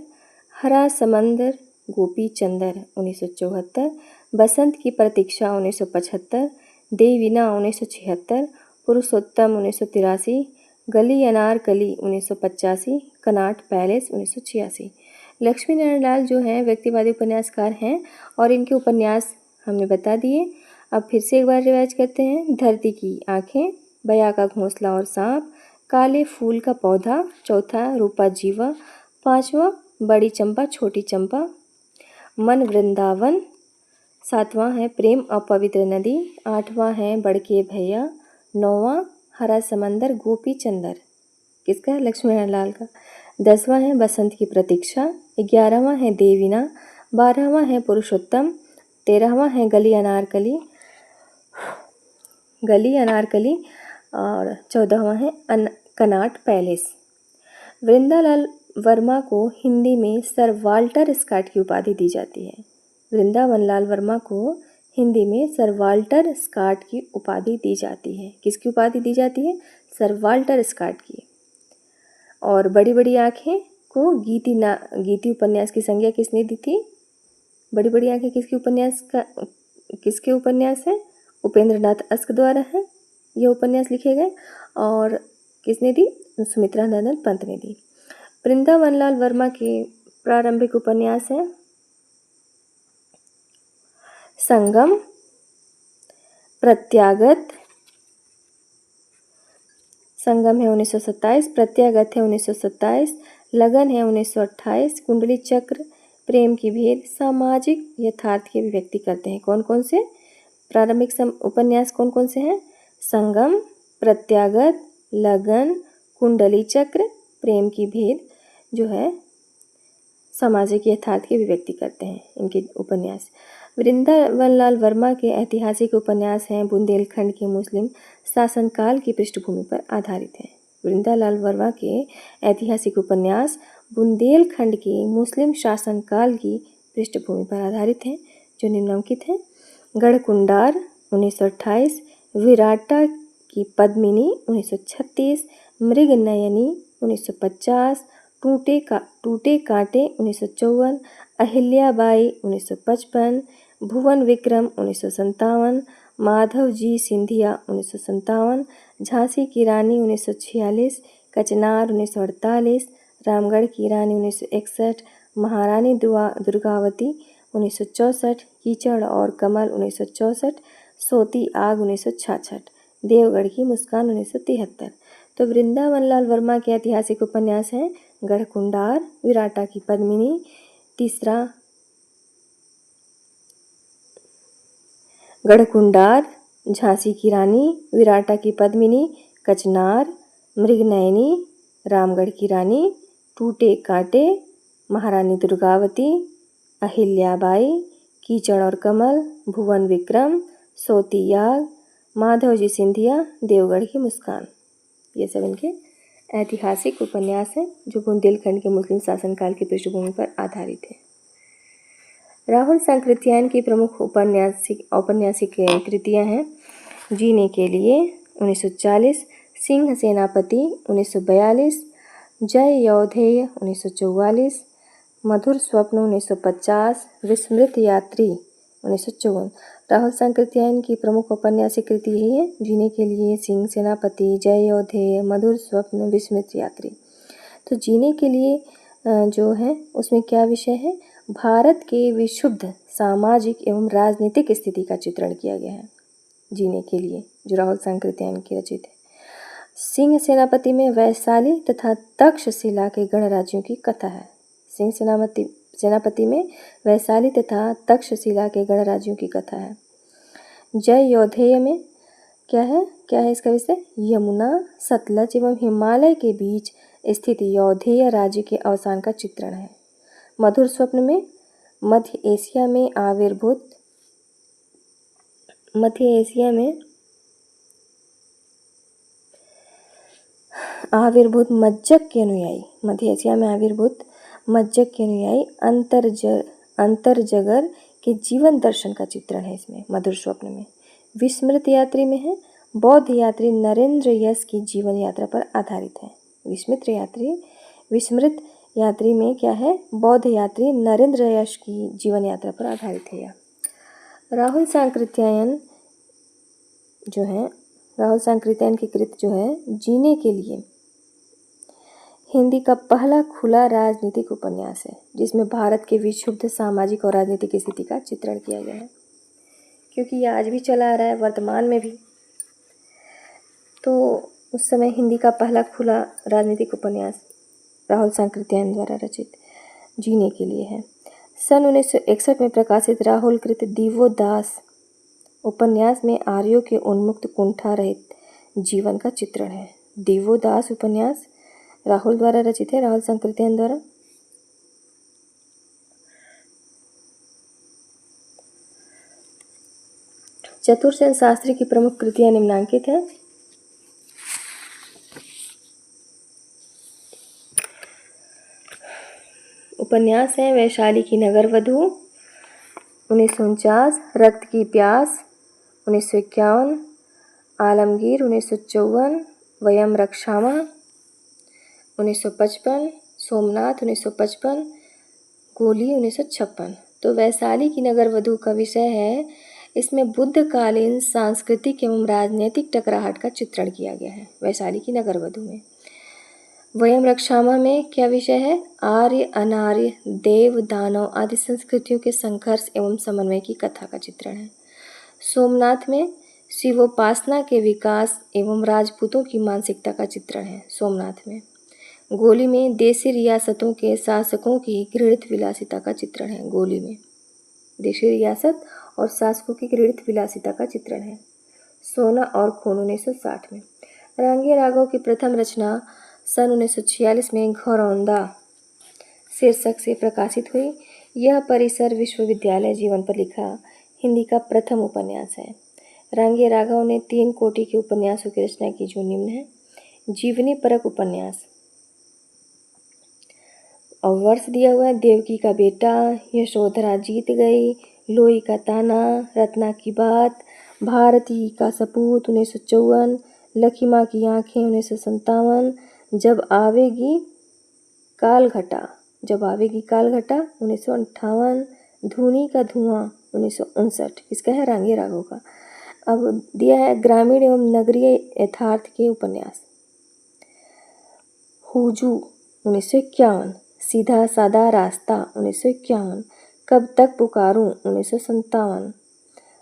हरा समंदर गोपी चंदर 1974, बसंत की प्रतीक्षा 1975, देवीना 1976, पुरुषोत्तम 1983, गली अनारकली 1985, कनाट पैलेस 1986। लक्ष्मी नारायण लाल जो हैं व्यक्तिवादी उपन्यासकार हैं और इनके उपन्यास हमने बता दिए। अब फिर से एक बार रिवाइज करते हैं: धरती की आँखें, बया का घोंसला और सांप, काले फूल का पौधा, चौथा रूपा जीवा, पांचवा बड़ी चंपा छोटी चंपा, मन वृंदावन, सातवां है प्रेम अपवित्र नदी, आठवां है बड़के भैया, नौवां हरा समंदर गोपी चंदर, किसका है? लक्ष्मी नारायण लाल का। 10वां है बसंत की प्रतीक्षा, 11वां है देवीना, 12वां है पुरुषोत्तम, 13वां है गली अनारकली और 14वां है कनाट पैलेस। वृंदालाल वर्मा को हिंदी में सर वाल्टर स्कॉट की उपाधि दी जाती है। वृंदावन लाल वर्मा को हिंदी में सर वाल्टर स्कॉट की उपाधि दी जाती है। किसकी उपाधि दी जाती है? सर वाल्टर स्कॉट की। और बड़ी बड़ी आँखें को गीति उपन्यास की संज्ञा किसने दी थी? बड़ी बड़ी आँखें किसके उपन्यास है? उपेंद्र नाथ अस्क द्वारा है यह उपन्यास लिखे गए। और किसने दी? सुमित्रा नंदन पंत ने दी। वृंदावन लाल वर्मा के प्रारंभिक उपन्यास हैं संगम, प्रत्यागत, संगम है 1927, प्रत्यागत है 1927, लगन है 1928, कुंडली चक्र, प्रेम की भेद, सामाजिक यथार्थ की अभिव्यक्ति करते हैं। कौन कौन से प्रारंभिक उपन्यास कौन कौन से हैं? संगम, प्रत्यागत, लगन, कुंडली चक्र, प्रेम की भेद जो है सामाजिक यथार्थ की अभिव्यक्ति करते हैं इनके उपन्यास। वृंदावन लाल वर्मा के ऐतिहासिक उपन्यास हैं बुंदेलखंड के मुस्लिम शासनकाल की पृष्ठभूमि पर आधारित हैं। वृंदालाल वर्मा के ऐतिहासिक उपन्यास बुंदेलखंड के मुस्लिम शासनकाल की पृष्ठभूमि पर आधारित हैं जो निम्नलिखित हैं: गढ़कुंडार 1928, विराटा की पद्मिनी 1936, मृगनयनी 1950, टूटे कांटे 1954, अहिल्याबाई 1955, भुवन विक्रम 1957, माधव जी सिंधिया 1957, झांसी की रानी 1946, कचनार 1948, रामगढ़ की रानी 1961, महारानी दुर्गावती 1964, कीचड़ और कमल 1964, सोती आग 1966, देवगढ़ की मुस्कान 1973। तो वृंदावन लाल वर्मा के ऐतिहासिक उपन्यास हैं गढ़कुंडार, विराटा की पद्मिनी, तीसरा गढ़कुंडार, झांसी की रानी, विराटा की पद्मिनी, कचनार, मृगनयनी, रामगढ़ की रानी, टूटे कांटे, महारानी दुर्गावती, अहिल्याबाई, कीचड़ और कमल, भुवन विक्रम, सोती आग, माधवजी सिंधिया, देवगढ़ की मुस्कान। ये सब इनके ऐतिहासिक उपन्यास हैं जो बुंदेलखंड के मुस्लिम शासनकाल की पृष्ठभूमि पर आधारित है। राहुल सांकृत्यायन की प्रमुख औपन्यासिक कृतियाँ हैं जीने के लिए 1940, सिंह सेनापति 1942, जय यौधेय 1944, मधुर स्वप्न 1950, विस्मृत यात्री 1954। राहुल सांकृत्यायन की प्रमुख औपन्यासिक कृति यही है: जीने के लिए, सिंह सेनापति, जय यौधेय, मधुर स्वप्न, विस्मृत यात्री। तो जीने के लिए जो है उसमें क्या विषय है? भारत के विक्षुब्ध सामाजिक एवं राजनीतिक स्थिति का चित्रण किया गया है जीने के लिए, जो राहुल सांकृत्यायन की रचित है। सिंह सेनापति में वैशाली तथा तक्षशिला के गणराज्यों की कथा है। सिंह सेनापति में वैशाली तथा तक्षशिला के गणराज्यों की कथा है। जय यौधेय में क्या है इसका विषय? यमुना, सतलज एवं हिमालय के बीच स्थित यौधेय राज्य के अवसान का चित्रण है। मधुर स्वप्न में मध्य एशिया में आविर्भूत मज्जक के अनुयायी, मध्य एशिया में आविर्भूत मज्जक के अनुयायी अंतरजगर के जीवन दर्शन का चित्रण है इसमें मधुर स्वप्न में। विस्मृत यात्री में है बौद्ध यात्री नरेंद्र यश की जीवन यात्रा पर आधारित है। विस्मृत यात्री में क्या है, बौद्ध यात्री नरेंद्र यश की जीवन यात्रा पर आधारित है यह। राहुल सांकृत्यायन की कृत जो है जीने के लिए हिंदी का पहला खुला राजनीतिक उपन्यास है, जिसमें भारत के विक्षुब्ध सामाजिक और राजनीतिक स्थिति का चित्रण किया गया है। क्योंकि ये आज भी चला आ रहा है, वर्तमान में भी, तो उस समय हिंदी का पहला खुला राजनीतिक उपन्यास राहुल सांकृत्यायन द्वारा रचित जीने के लिए है। सन 1961 में प्रकाशित राहुल कृत दिवोदास उपन्यास में आर्यों के उन्मुक्त कुंठा रहित जीवन का चित्रण है। दिवोदास उपन्यास राहुल द्वारा रचित है, राहुल सांकृत्यायन द्वारा। चतुरसेन शास्त्री की प्रमुख कृतियां निम्नांकित हैं। उपन्यास है वैशाली की नगरवधू 1949, रक्त की प्यास 1951, आलमगीर 1954, वयम रक्षामा 1955, सोमनाथ 1955, गोली 1956। तो वैशाली की नगरवधू का विषय है, इसमें बुद्धकालीन सांस्कृतिक एवं राजनीतिक टकराहट का चित्रण किया गया है वैशाली की नगरवधू में। वयम रक्षामा में क्या विषय है, आर्य अनार्य देव दानव आदि संस्कृतियों के संघर्ष एवं समन्वय की कथा का चित्रण है। सोमनाथ में शिवोपासना के विकास एवं राजपूतों की मानसिकता का चित्रण है सोमनाथ में। गोली में देशी रियासतों के शासकों की घृणित विलासिता का चित्रण है। गोली में देशी रियासत और शासकों की घृणित विलासिता का चित्रण है। सोना और खून 1960 में। रांगे राघव की प्रथम रचना सन 1946 में घरौंदा शीर्षक से प्रकाशित हुई। यह परिसर विश्वविद्यालय जीवन पर लिखा हिंदी का प्रथम उपन्यास है। रांगे राघव ने 3 कोटि के उपन्यासों की रचना की जो निम्न है। जीवनी परक उपन्यास, और वर्ष दिया हुआ है देवकी का बेटा, यशोधरा जीत गई, लोई का ताना, रत्ना की बात, भारती का सपूत 1954, लखीमा की आंखें 1957, जब आवेगी कालघटा 1958, धूनी का धुआं 1959। किसका है, रांगे राघव का। अब दिया है ग्रामीण एवं नगरीय यथार्थ के उपन्यास। हुजू 1951, सीधा सादा रास्ता 1951, कब तक पुकारूं 1957,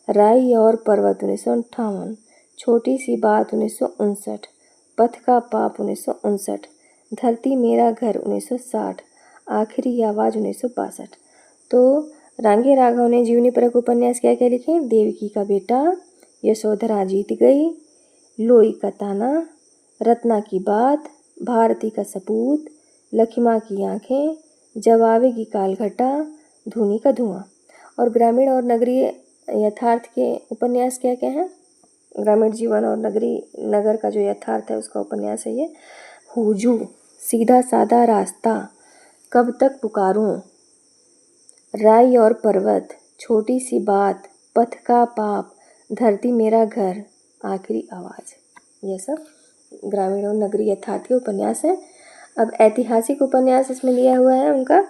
राई और पर्वत 1958, छोटी सी बात 1959, पथ का पाप 1959, धरती मेरा घर 1960, आखिरी आवाज़ 1962। तो रांगे राघव ने जीवनी परक उपन्यास क्या क्या लिखे, देवकी का बेटा, यशोधरा जीत गई, लोई का ताना, रत्ना की बात, भारती का सपूत, लखीमा की आंखें, जब आवेगी कालघटा, धूनी का धुआं। और ग्रामीण और नगरीय यथार्थ के उपन्यास क्या क्या हैं, ग्रामीण जीवन और नगर का जो यथार्थ है उसका उपन्यास है ये। हुजू, सीधा सादा रास्ता, कब तक पुकारूं, राई और पर्वत, छोटी सी बात, पथ का पाप, धरती मेरा घर, आखिरी आवाज़। ये सब ग्रामीण और नगरीय यथार्थ के उपन्यास हैं। अब ऐतिहासिक उपन्यास इसमें लिया हुआ है उनका।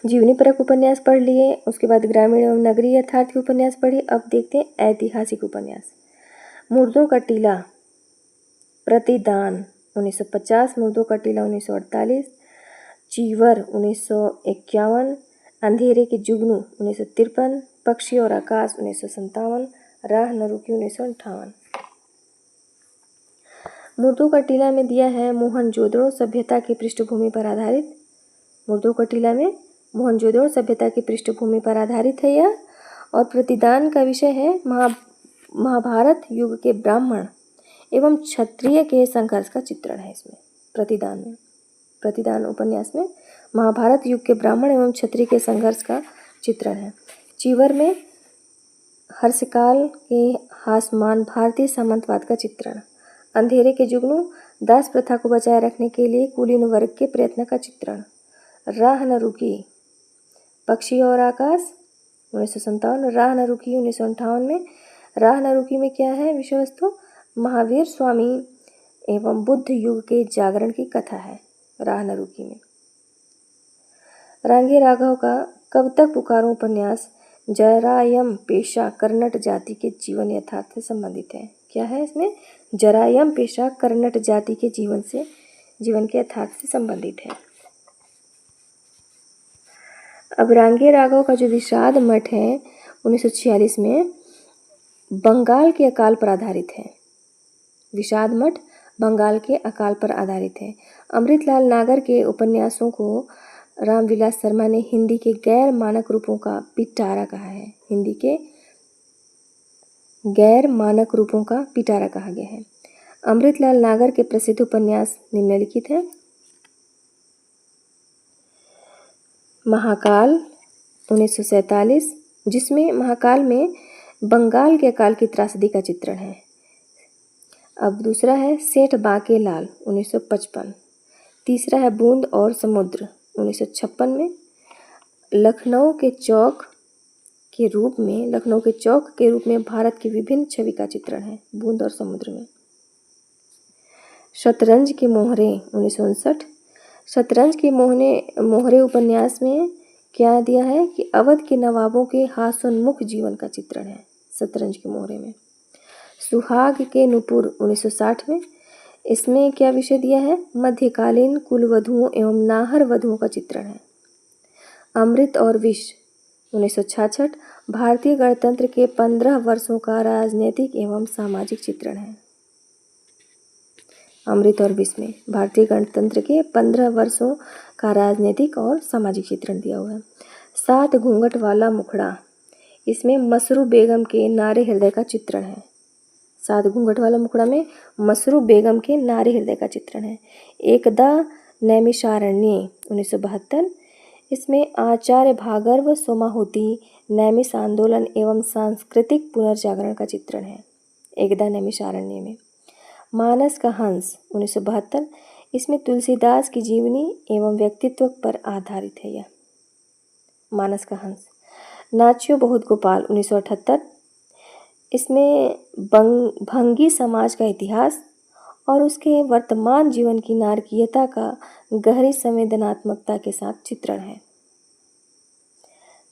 जीवनी परक उपन्यास पढ़ लिए, उसके बाद ग्रामीण एवं नगरीय यथार्थ के उपन्यास पढ़िए। अब देखते हैं ऐतिहासिक उपन्यास। मुर्दों का टीला, प्रतिदान 1950, मुर्दों का टीला 1948, चीवर 1951, अंधेरे के जुगनू 1953, पक्षी और आकाश 1957, राह न रुकी 1958। मुर्दों का टीला में दिया है मोहनजोदड़ो सभ्यता की पृष्ठभूमि पर आधारित। मुर्दों का टीला में मोहनजोदड़ो सभ्यता की पृष्ठभूमि पर आधारित है यह। और प्रतिदान का विषय है महाभारत युग के ब्राह्मण एवं क्षत्रिय के संघर्ष का चित्रण है इसमें। प्रतिदान उपन्यास में महाभारत युग के ब्राह्मण एवं क्षत्रिय के संघर्ष का चित्रण है। चीवर में हर्षकाल के हासमान भारतीय सामंतवाद का चित्रण। अंधेरे के जुगनू दास प्रथा को बचाए रखने के लिए कुलीन वर्ग के प्रयत्न का चित्रण। राह न रुकी, पक्षी और आकाश 1957। राह न रुकी 1958 में। राह न रुकी में क्या है विषय वस्तु? महावीर स्वामी एवं बुद्ध युग के जागरण की कथा है राह न रुकी में। रांगे राघव का कब तक पुकारूं उपन्यास जरायम पेशा कर्नट जाति के जीवन यथार्थ से संबंधित है। क्या है इसमें? जरायम पेशा कर्नट जाति के जीवन के यथार्थ से संबंधित है। अब रांगे राघव का जो विषाद मठ है 1946 में बंगाल के अकाल पर आधारित है। विषाद मठ बंगाल के अकाल पर आधारित है। अमृतलाल नागर के उपन्यासों को रामविलास शर्मा ने हिंदी के गैर मानक रूपों का पिटारा कहा है। हिंदी के गैर मानक रूपों का पिटारा कहा गया है। अमृतलाल नागर के प्रसिद्ध उपन्यास निम्नलिखित हैं। महाकाल 1947, जिसमें महाकाल में बंगाल के अकाल की त्रासदी का चित्रण है। अब दूसरा है सेठ बांके लाल 1955। तीसरा है बूंद और समुद्र 1956 में। लखनऊ के चौक के रूप में भारत की विभिन्न छवि का चित्रण है बूंद और समुद्र में। शतरंज के मोहरे 1959। शतरंज के मोहरे उपन्यास में क्या दिया है कि अवध के नवाबों के हास्योन्मुख जीवन का चित्रण है शतरंज के मोहरे में। सुहाग के नुपुर 1960 में। इसमें क्या विषय दिया है? मध्यकालीन कुलवधुओं एवं नाहर वधुओं का चित्रण है। अमृत और विष 1966 भारतीय गणतंत्र के 15 वर्षों का राजनीतिक एवं सामाजिक चित्रण है। अमृत और विष में भारतीय गणतंत्र के 15 वर्षों का राजनीतिक और सामाजिक चित्रण दिया हुआ है। 7 घूंघट वाला मुखड़ा, इसमें मसरू बेगम के नारे हृदय का चित्रण है। 7 घूंघट वाला मुखड़ा में मसरू बेगम के नारे हृदय का चित्रण है। एकदा नैमिषारण्य 1972, इसमें आचार्य भागर्व सोमाहुति नैमिष आंदोलन एवं सांस्कृतिक पुनर्जागरण का चित्रण है एकदा नैमिषारण्य में। मानस का हंस 1972, इसमें तुलसीदास की जीवनी एवं व्यक्तित्व पर आधारित है यह मानस का हंस। नाच्यो बहुत गोपाल 1978, इसमें भंगी समाज का इतिहास और उसके वर्तमान जीवन की नारकीयता का गहरी संवेदनात्मकता के साथ चित्रण है।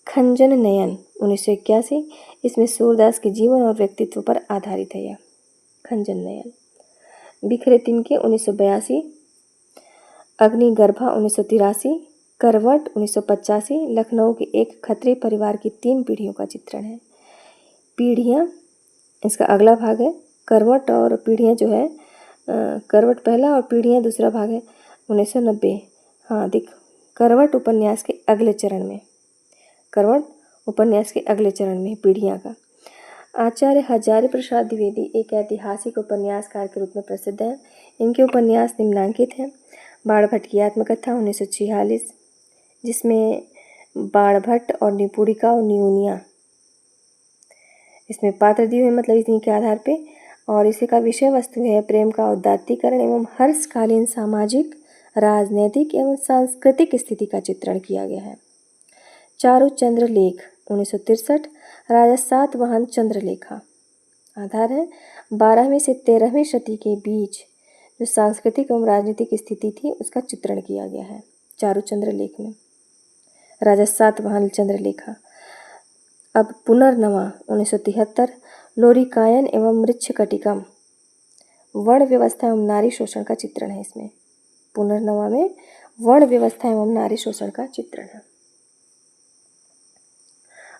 खंजन नयन 1981, इसमें सूरदास के जीवन और व्यक्तित्व पर आधारित है यह खंजन नयन। बिखरे तिनके 1982, अग्निगर्भा 1983, करवट 1985 लखनऊ के एक खत्री परिवार की 3 पीढ़ियों का चित्रण है। पीढ़ियाँ इसका अगला भाग है। करवट और पीढ़ियाँ जो है करवट पहला और पीढ़ियाँ दूसरा भाग है 1990। हाँ देख, करवट उपन्यास के अगले चरण में पीढ़ियाँ का। आचार्य हजारी प्रसाद द्विवेदी एक ऐतिहासिक उपन्यासकार के रूप में प्रसिद्ध हैं। इनके उपन्यास निम्नांकित हैं। बाणभट्ट की आत्मकथा 1946, जिसमें बाणभट्ट और निपुणिका और नियूनिया इसमें पात्र दिए हुए मतलब इन्हीं के आधार पे, और इसी का विषय वस्तु है प्रेम का उदात्तीकरण एवं हर्षकालीन सामाजिक, राजनैतिक एवं सांस्कृतिक स्थिति का चित्रण किया गया है। चारुचंद्र लेख 1963, राजा सातवाहन चंद्रलेखा आधार है। 12वीं से 13वीं शती के बीच जो सांस्कृतिक एवं राजनीतिक स्थिति थी उसका चित्रण किया गया है चारुचंद्र लेख में, राजा सातवाहन चंद्रलेखा। अब पुनर्नवा 1973, लोरिकायन एवं मृच्छकटिकम वर्ण व्यवस्था एवं नारी शोषण का चित्रण है। इसमें पुनर्नवा में वर्ण व्यवस्था एवं नारी शोषण का चित्रण है।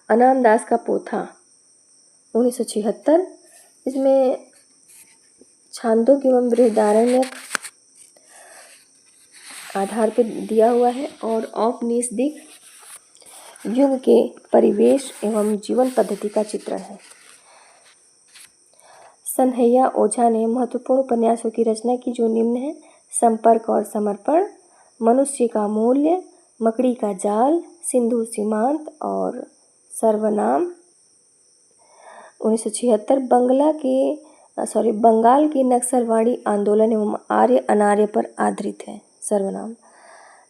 अनामदास का पोथा 1976, इसमें छांदोग्य एवं बृहदारण्यक आधार पर दिया हुआ है और औपनिषदिक युग के परिवेश एवं जीवन पद्धति का चित्रण है। सनहैया ओझा ने महत्वपूर्ण उपन्यासों की रचना की जो निम्न है: संपर्क और समर्पण, मनुष्य का मूल्य, मकड़ी का जाल, सिंधु सीमांत और सर्वनाम। 1976, बंगला के बंगाल की नक्सलवाड़ी आंदोलन एवं आर्य अनार्य पर आधारित है, सर्वनाम।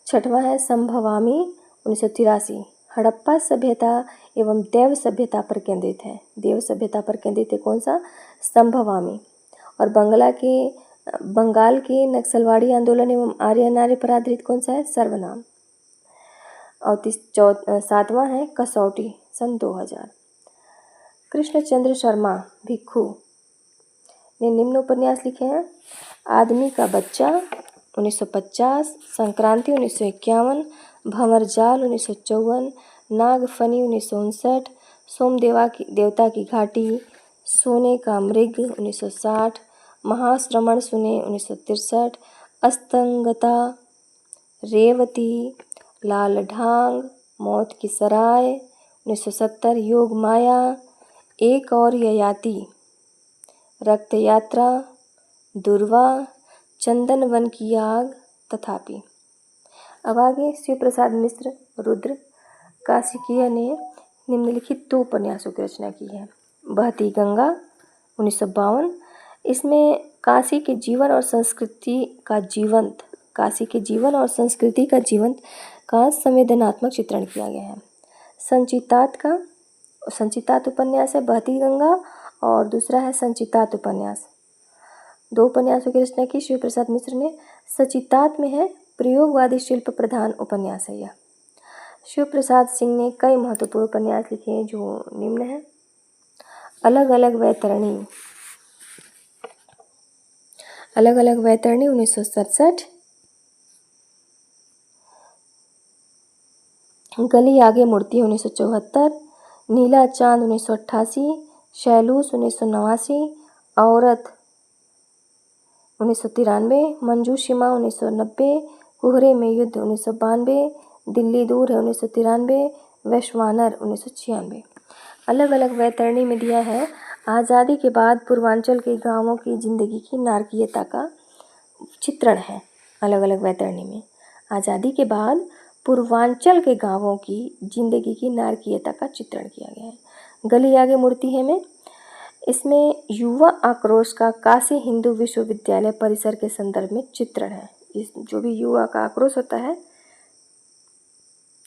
छठवां है संभवामी 1983, हड़प्पा सभ्यता एवं देव सभ्यता पर केंद्रित है। देव सभ्यता पर केंद्रित है कौन सा? संभवामी। और बंगाल के नक्सलवाड़ी आंदोलन एवं आर्य अनार्य पर आधारित कौन सा है? सर्वनाम। और सातवां है कसौटी, सन 2000। कृष्णचंद्र शर्मा भिक्खु ने निम्न उपन्यास लिखे हैं। आदमी का बच्चा 1950, संक्रांति 1951, भंवरजाल 1954, नागफनी 1959, देवता की घाटी, सोने का मृग 1960, महाश्रमण सुने 1963, अस्तंगता, रेवती, लाल ढांग, मौत की सराय 1970, योग माया, एक और ययाति, रक्त यात्रा, दुर्वा, चंदन वन की आग, तथापि। अब आगे शिव प्रसाद मिश्र रुद्र काशिकीय ने निम्नलिखित 2 उपन्यासों की रचना की है। बहती गंगा 1952, इसमें काशी के जीवन और संस्कृति का जीवंत का संवेदनात्मक चित्रण किया गया है। संचितात उपन्यास है बहती गंगा और दूसरा है संचितात उपन्यास। 2 उपन्यासों की रचना की शिव प्रसाद मिश्र ने। संचितात में है प्रयोगवादी शिल्प प्रधान उपन्यास है यह। शिव प्रसाद सिंह ने कई महत्वपूर्ण उपन्यास लिखे हैं जो निम्न है। अलग अलग वैतरणी 1967, गली आगे मुड़ती 1974, नीला चांद 1988, शैलूस 1989, औरत 1993, मंजूशिमा 1990, कुहरे में युद्ध 1992, दिल्ली दूर है 1993, वैश्वानर 1996। अलग अलग वैतरणी में दिया है आज़ादी के बाद पूर्वांचल के गांवों की जिंदगी की नारकीयता का चित्रण है। अलग अलग वैतरणी में आज़ादी के बाद पूर्वांचल के गांवों की जिंदगी की नारकीयता का चित्रण किया गया है। गली आगे मुड़ती है में इसमें युवा आक्रोश का काशी हिंदू विश्वविद्यालय परिसर के संदर्भ में चित्रण है। इस जो भी युवा का आक्रोश होता है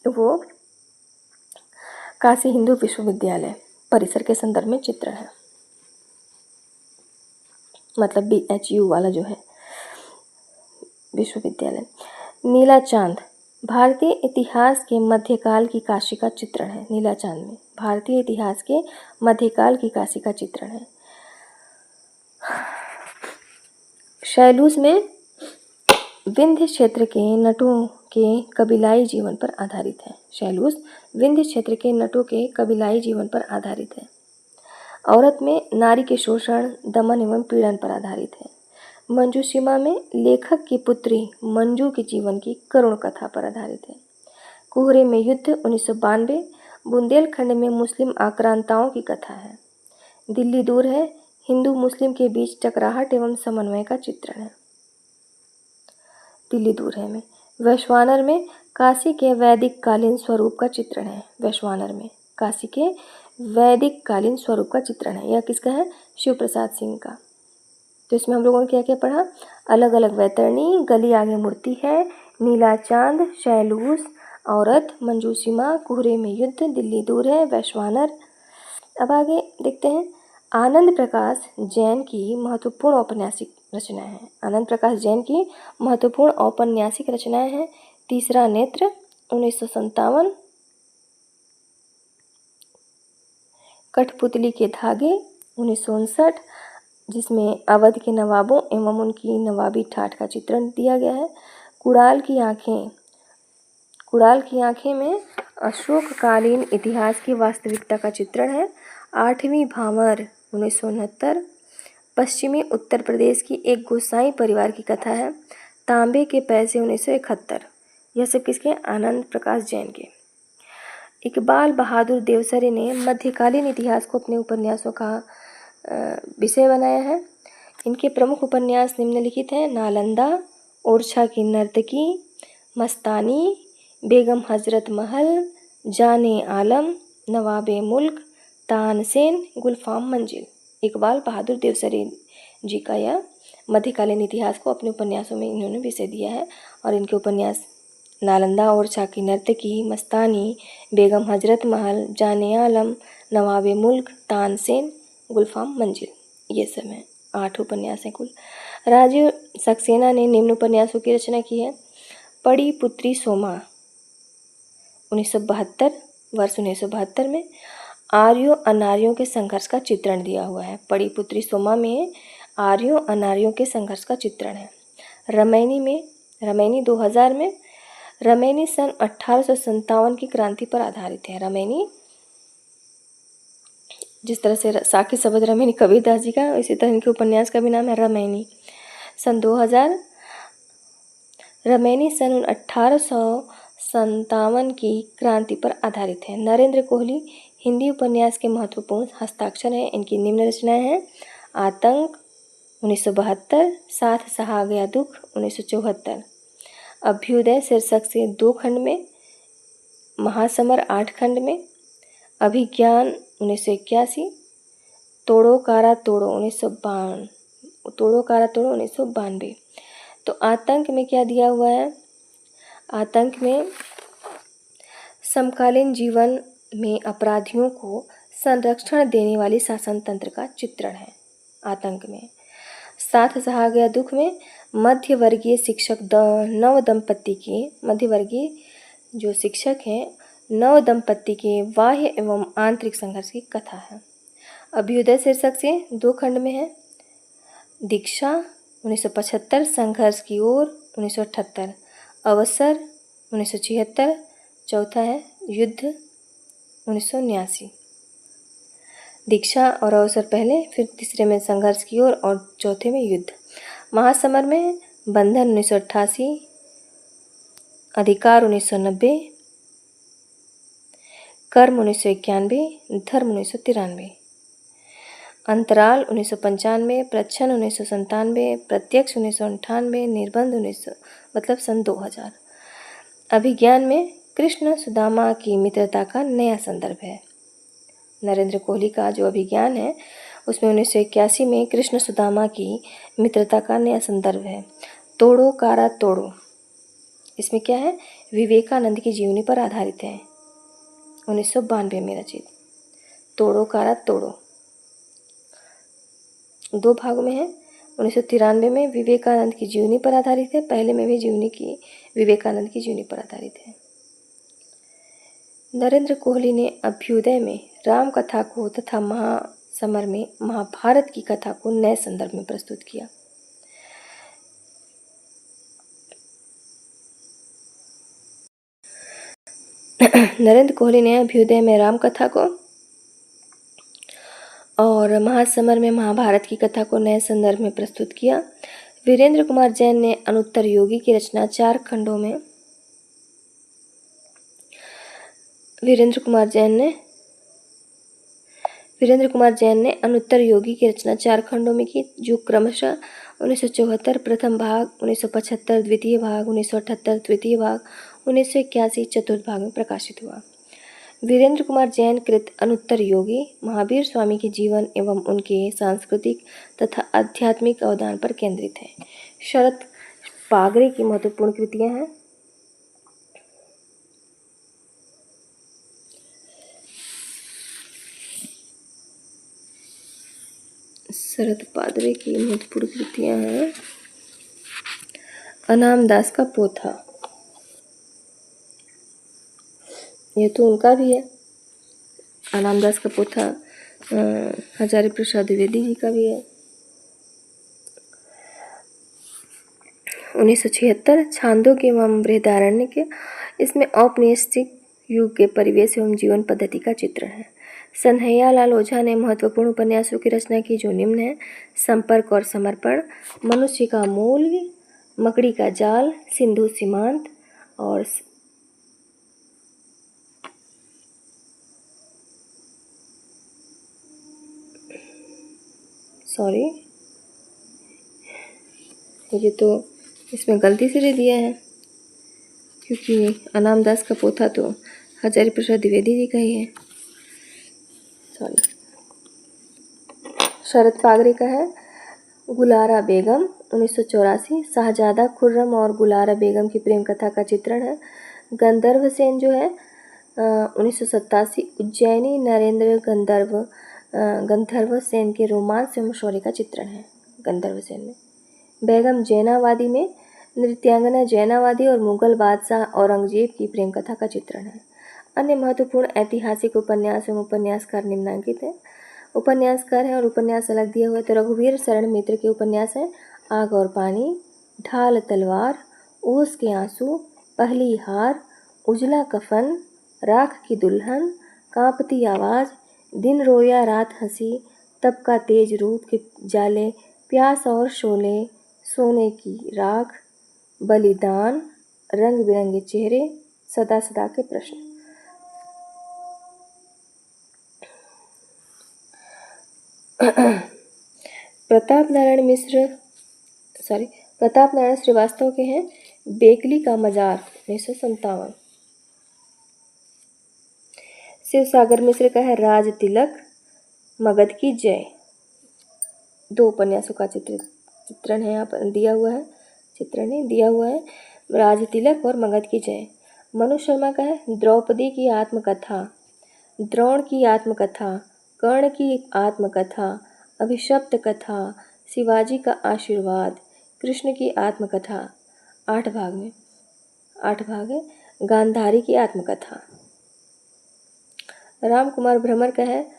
वो काशी हिंदू विश्वविद्यालय परिसर के संदर्भ में चित्रण है, मतलब BHU वाला जो है विश्वविद्यालय। नीला चांद भारतीय इतिहास के मध्यकाल की काशी का चित्रण है। नीला चांद में भारतीय इतिहास के मध्यकाल की काशी का चित्रण है। शैलूस में विंध्य क्षेत्र के नटों के कबीलाई जीवन पर आधारित है। शैलूस विंध्य क्षेत्र के नटों के कबीलाई जीवन पर आधारित है। औरत में नारी के शोषण, दमन एवं पीड़न पर आधारित है। मंजूशिमा में लेखक की पुत्री मंजू के जीवन की करुण कथा पर आधारित है। कुहरे में युद्ध 1992 बुंदेलखंड में मुस्लिम आक्रांताओं की कथा है। दिल्ली दूर है हिंदू मुस्लिम के बीच टकराहट एवं समन्वय का चित्रण है। दिल्ली दूर है में वैश्वानर में काशी के वैदिक कालीन स्वरूप का चित्रण है। वैश्वानर में काशी के वैदिक कालीन स्वरूप का चित्रण है। यह किसका है? शिव प्रसाद सिंह का। तो इसमें हम लोगों ने क्या क्या पढ़ा? अलग अलग वैतरणी, गली आगे मुड़ती है, नीला चांद, शैलूस, औरत, मंजूशिमा, कुहरे में युद्ध, दिल्ली दूर है, वैश्वानर। अब आगे देखते हैं आनंद प्रकाश जैन की महत्वपूर्ण औपन्यासिक रचनाएं हैं। आनंद प्रकाश जैन की महत्वपूर्ण औपन्यासिक रचनाएं हैं। तीसरा नेत्र 1957, कठपुतली के धागे 1959, जिसमें अवध के नवाबों एवं उनकी नवाबी ठाठ का चित्रण दिया गया है। कुड़ाल की आंखें में अशोककालीन इतिहास की वास्तविकता का चित्रण है। 8वीं भांवर 1969, पश्चिमी उत्तर प्रदेश की एक गोसाई परिवार की कथा है। तांबे के पैसे 1971। यह सब किसके? आनंद प्रकाश जैन के। इकबाल बहादुर देवसरे ने मध्यकालीन इतिहास को अपने उपन्यासों का विषय बनाया है। इनके प्रमुख उपन्यास निम्नलिखित हैं: नालंदा, ओरछा की नर्तकी, मस्तानी, बेगम हजरत महल, जाने आलम, नवाबे मुल्क, तानसेन, गुलफाम मंजिल। इकबाल बहादुर देवसरे जी का यह मध्यकालीन इतिहास को अपने उपन्यासों में इन्होंने विषय दिया है। और इनके उपन्यास नालंदा ओरछा की नर्तकी, मस्तानी, बेगम हजरत महल, जाने आलम, नवाबे मुल्क, तानसेन, गुलफाम मंजिल, ये सब हैं। 8 उपन्यास हैं कुल। राजीव सक्सेना ने निम्न उपन्यासों की रचना की है। पड़ी पुत्री सोमा 1972, वर्ष 1972 में आर्यों अनार्यों के संघर्ष का चित्रण दिया हुआ है। पड़ी पुत्री सोमा में आर्यों अनार्यों के संघर्ष का चित्रण है। रमैनी 2000 में, रमैनी सन 1857 की क्रांति पर आधारित है। रमैनी जिस तरह से साकी शबद रमैनी कबीरदास जी का, इसी तरह इनके उपन्यास का भी नाम है रमैनी। सन 2000 रमैनी सन 1857 की क्रांति पर आधारित है। नरेंद्र कोहली हिंदी उपन्यास के महत्वपूर्ण हस्ताक्षर हैं। इनकी निम्न रचनाएं हैं। आतंक 1972, साथ सहा गया दुख 1974, अभ्युदय शीर्षक से 2 खंड में, महासमर 8 खंड में, अभिज्ञान 1981, तोड़ो कारा तोड़ो 1992। तो आतंक में क्या दिया हुआ है? आतंक में समकालीन जीवन में अपराधियों को संरक्षण देने वाली शासन तंत्र का चित्रण है। आतंक में साथ सहा गया दुख में मध्यवर्गीय शिक्षक नव दंपत्ति के बाह्य एवं आंतरिक संघर्ष की कथा है। अभ्युदय शीर्षक से 2 खंड में है। दीक्षा 1975, संघर्ष की ओर 1978, अवसर 1976, चौथा है युद्ध 1979। दीक्षा और अवसर पहले, फिर तीसरे में संघर्ष की ओर और चौथे में युद्ध। महासमर में बंधन 1988, अधिकार 1990, कर्म 1991, धर्म 1993, अंतराल 1995, प्रच्छन्न 1997, प्रत्यक्ष 1998, निर्बंध 1900 मतलब सन 2000। अभिज्ञान में कृष्ण सुदामा की मित्रता का नया संदर्भ है। नरेंद्र कोहली का जो अभिज्ञान है उसमें 1981 में कृष्ण सुदामा की मित्रता का नया संदर्भ है। तोड़ो कारा तोड़ो, इसमें क्या है? विवेकानंद की जीवनी पर आधारित है। 1992 में रचित तोड़ो कारा तोड़ो 2 भागों में है। 1993 में विवेकानंद की जीवनी पर आधारित है। पहले में भी विवेकानंद की जीवनी पर आधारित है। नरेंद्र कोहली ने अभ्युदय में राम कथा को तथा महासमर में महाभारत की कथा को नए संदर्भ में प्रस्तुत किया। नरेंद्र कोहली ने अभ्युदय में राम कथा को और महासमर में महाभारत की कथा को नए संदर्भ में प्रस्तुत किया। वीरेंद्र कुमार जैन ने अनुत्तर योगी की रचना 4 खंडों में वीरेंद्र कुमार जैन ने अनुत्तर योगी की रचना 4 खंडों में की, जो क्रमशः 1974 प्रथम भाग, 1975 द्वितीय भाग, 1978 तृतीय भाग, 1981 चतुर्थ भाग में प्रकाशित हुआ। वीरेंद्र कुमार जैन कृत अनुत्तर योगी महावीर स्वामी के जीवन एवं उनके सांस्कृतिक तथा आध्यात्मिक अवदान पर केंद्रित है। शरद पागरे की महत्वपूर्ण कृतियां हैं। शरद पागरे की महत्वपूर्ण कृतियां हैं। अनाम दास का पोथा, ये तो उनका भी है। अनाम दास का पोथा हजारी प्रसाद द्विवेदी जी का भी है। 1976 छांदोग्य एवं बृहदारण्यक, इसमें औपनिवेशिक युग के परिवेश एवं जीवन पद्धति का चित्रण है। सनहैया लाल ओझा ने महत्वपूर्ण उपन्यासों की रचना की, जो निम्न है। संपर्क और समर्पण, मनुष्य का मूल, मकड़ी का जाल, सिंधु सीमांत और ये तो इसमें गलती से दे दिया है, क्योंकि अनाम दास का पोथा तो हजारी प्रसाद द्विवेदी जी का ही है। शरद पागरे का है गुलारा बेगम 1984, शाहजादा खुर्रम और गुलारा बेगम की प्रेम कथा का चित्रण है। गंधर्व सेन जो है 1987, उज्जैनी नरेंद्र गंधर्व सेन के रोमांस एवं शौर्य का चित्रण है। गंधर्व सेन में बेगम जैनावादी में नृत्यांगना जैनावादी और मुगल बादशाह औरंगजेब की प्रेम कथा का चित्रण है। अन्य महत्वपूर्ण ऐतिहासिक उपन्यास एवं उपन्यासकार निम्नलिखित हैं। उपन्यासकार हैं और उपन्यास अलग दिया हुआ है तो रघुवीर शरण मित्र के उपन्यास हैं आग और पानी, ढाल तलवार, ओस के आंसू, पहली हार, उजला कफन, राख की दुल्हन, कांपती आवाज़, दिन रोया रात हंसी, तब का तेज रूप के जाले, प्यास और शोले, सोने की राख, बलिदान, रंग बिरंगे चेहरे, सदा सदा के प्रश्न। प्रताप नारायण श्रीवास्तव के हैं बेकली का मजार 1957। शिव सागर मिश्र का है राज तिलक, मगध की जय। दो उपन्यासों का चित्रण है यहाँ पर दिया हुआ है, चित्रण नहीं दिया हुआ है, राज तिलक और मगध की जय। मनु शर्मा का है द्रौपदी की आत्मकथा, द्रोण की आत्मकथा, कर्ण की आत्मकथा, अभिशप्त कथा, शिवाजी का आशीर्वाद, कृष्ण की आत्मकथा। 8 भाग है। गांधारी की आत्मकथा। राम कुमार भ्रमर का है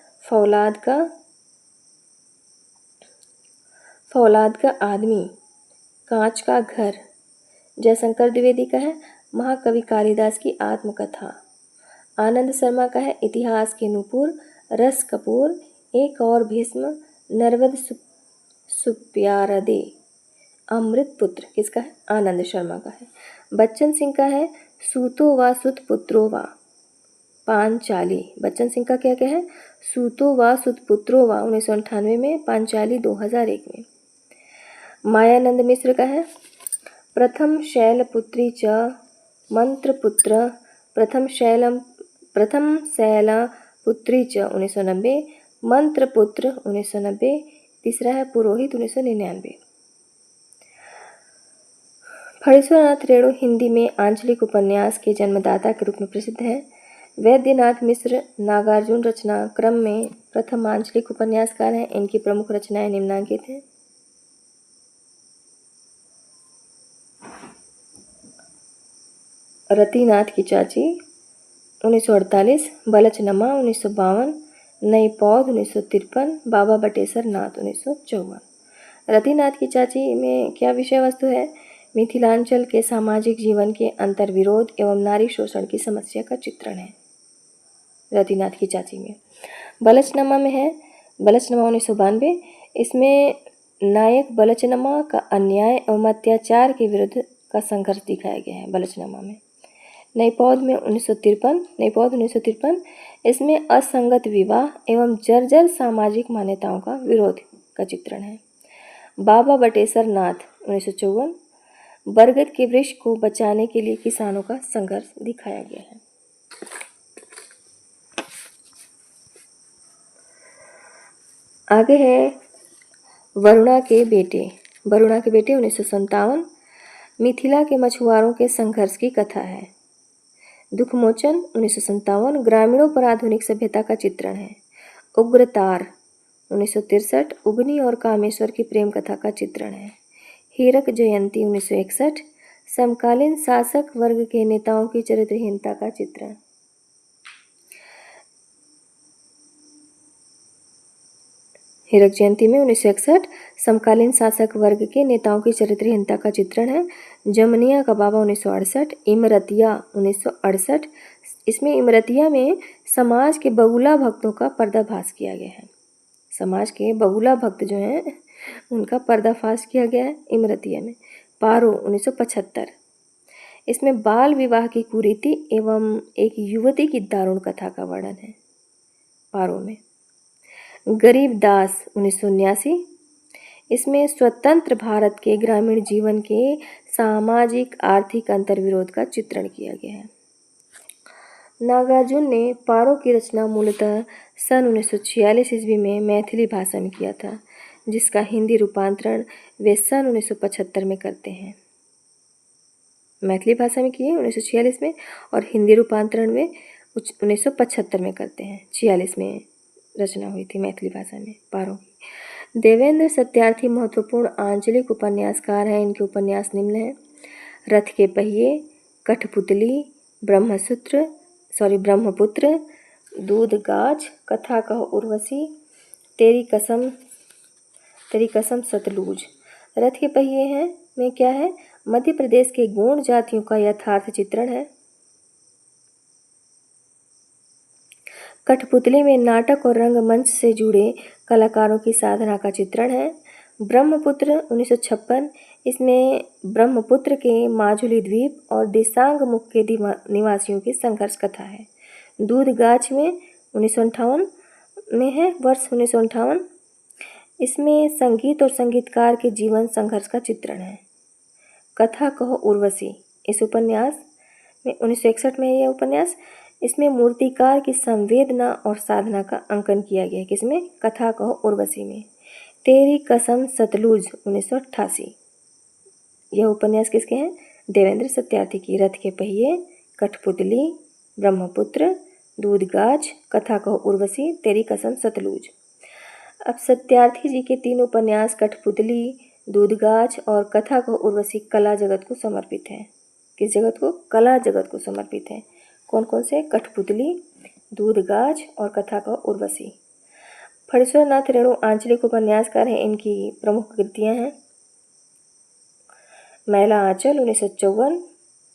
फौलाद का आदमी, कांच का घर। जयशंकर द्विवेदी का है महाकवि कालिदास की आत्मकथा। आनंद शर्मा का है इतिहास के नूपुर, रस कपूर, एक और भीष्म, नर्मद सुप्यारदे, अमृत पुत्र। किसका है? आनंद शर्मा का है। बच्चन सिंह का है सूतो व सुत पुत्रो वा, पांचाली। बच्चन सिंह का क्या क्या है? सूतो व सुत पुत्रो वा 1998 में, पांचाली 2001 में। मायानंद मिश्र का है प्रथम शैलपुत्री च मंत्रपुत्र, प्रथम शैलपुत्री च 1990, मंत्रपुत्र 1990। तीसरा है पुरोहित 1999। फणीश्वरनाथ रेणु हिंदी में आंचलिक उपन्यास के जन्मदाता के रूप में प्रसिद्ध हैं। वैद्यनाथ मिश्र नागार्जुन रचना क्रम में प्रथम आंचलिक उपन्यासकार हैं। इनकी प्रमुख रचनाएं निम्नलिखित हैं। रतिनाथ की चाची 1948, बलचनमा 1952, नई पौध 1953, बाबा बटेसर नाथ 1954। रतिनाथ की चाची में क्या विषय वस्तु है? मिथिलांचल के सामाजिक जीवन के अंतर्विरोध एवं नारी शोषण की समस्या का चित्रण है रतिनाथ की चाची में। बलचनमा में है बलचनमा 1992, इसमें नायक बलचनमा का अन्याय एवं अत्याचार के विरुद्ध का संघर्ष दिखाया गया है बलचनमा में। नई पौध में 1953, इसमें असंगत विवाह एवं जर्जर सामाजिक मान्यताओं का विरोध का चित्रण है। बाबा बटेसर नाथ 1954, बरगद के वृक्ष को बचाने के लिए किसानों का संघर्ष दिखाया गया है। आगे है वरुणा के बेटे 1957, मिथिला के मछुआरों के संघर्ष की कथा है। दुखमोचन 1957, ग्रामीणों पर आधुनिक सभ्यता का चित्रण है। उग्रतार 1963, उगनी और कामेश्वर की प्रेम कथा का चित्रण है। हीरक जयंती 1961, समकालीन शासक वर्ग के नेताओं की चरित्रहीनता का चित्रण। हीरक जयंती में 1961 समकालीन शासक वर्ग के नेताओं की चरित्रहीनता का चित्रण है। जमनिया का बाबा 1968, इमरतिया 1968, इसमें इमरतिया में समाज के बगुला भक्तों का पर्दाफाश किया गया है। समाज के बगुला भक्त जो हैं उनका पर्दाफाश किया गया है इमरतिया में। पारो 1975, इसमें बाल विवाह की कुरीति एवं एक युवती की दारुण कथा का वर्णन है पारो में। गरीब दास 1979, इसमें स्वतंत्र भारत के ग्रामीण जीवन के सामाजिक आर्थिक अंतर्विरोध का चित्रण किया गया है। नागार्जुन ने पारो की रचना मूलतः सन 1946 ईस्वी में मैथिली भाषा में किया था। जिसका हिंदी रूपांतरण वे सन 1975 में करते हैं। मैथिली भाषा में किए 1946 में और हिंदी रूपांतरण में 1975 में करते हैं। 46 में रचना हुई थी मैथिली भाषा में पारों की। देवेंद्र सत्यार्थी महत्वपूर्ण आंचलिक उपन्यासकार हैं। इनके उपन्यास निम्न हैं: रथ के पहिए, कठपुतली, ब्रह्मपुत्र, दूध गाछ, कथा कहो उर्वशी, तेरी कसम सतलुज। रथ के पहिए हैं में क्या है? मध्य प्रदेश के गोंड जातियों का यथार्थ चित्रण है। कठपुतली में नाटक और रंगमंच से जुड़े कलाकारों की साधना का चित्रण है। ब्रह्मपुत्र 1956, इसमें ब्रह्मपुत्र के माजुली द्वीप और दिसांग मुख के निवासियों की संघर्ष कथा है। दूध गाछ में 1958 में है, वर्ष 1958, इसमें संगीत और संगीतकार के जीवन संघर्ष का चित्रण है। कथा कहो उर्वशी, इस उपन्यास में 1961 में यह उपन्यास, इसमें मूर्तिकार की संवेदना और साधना का अंकन किया गया है। किसमें? कथा कहो उर्वशी में। तेरी कसम सतलुज 1988, यह उपन्यास किसके हैं? देवेंद्र सत्यार्थी की। रथ के पहिए, कठपुतली, ब्रह्मपुत्र, दूध गाछ, कथा कहो उर्वशी, तेरी कसम सतलुज। अब सत्यार्थी जी के 3 उपन्यास कठपुतली, दूध गाछ और कथा कहो उर्वशी कला जगत को समर्पित है। किस जगत को? कला जगत को समर्पित है। कौन कौन से? कठपुतली, दूध गाछ और कथा कहो उर्वशी। फणीश्वर नाथ रेणु आंचलिक उपन्यासकार हैं। इनकी प्रमुख कृतियां हैं: मैला आंचल 1954,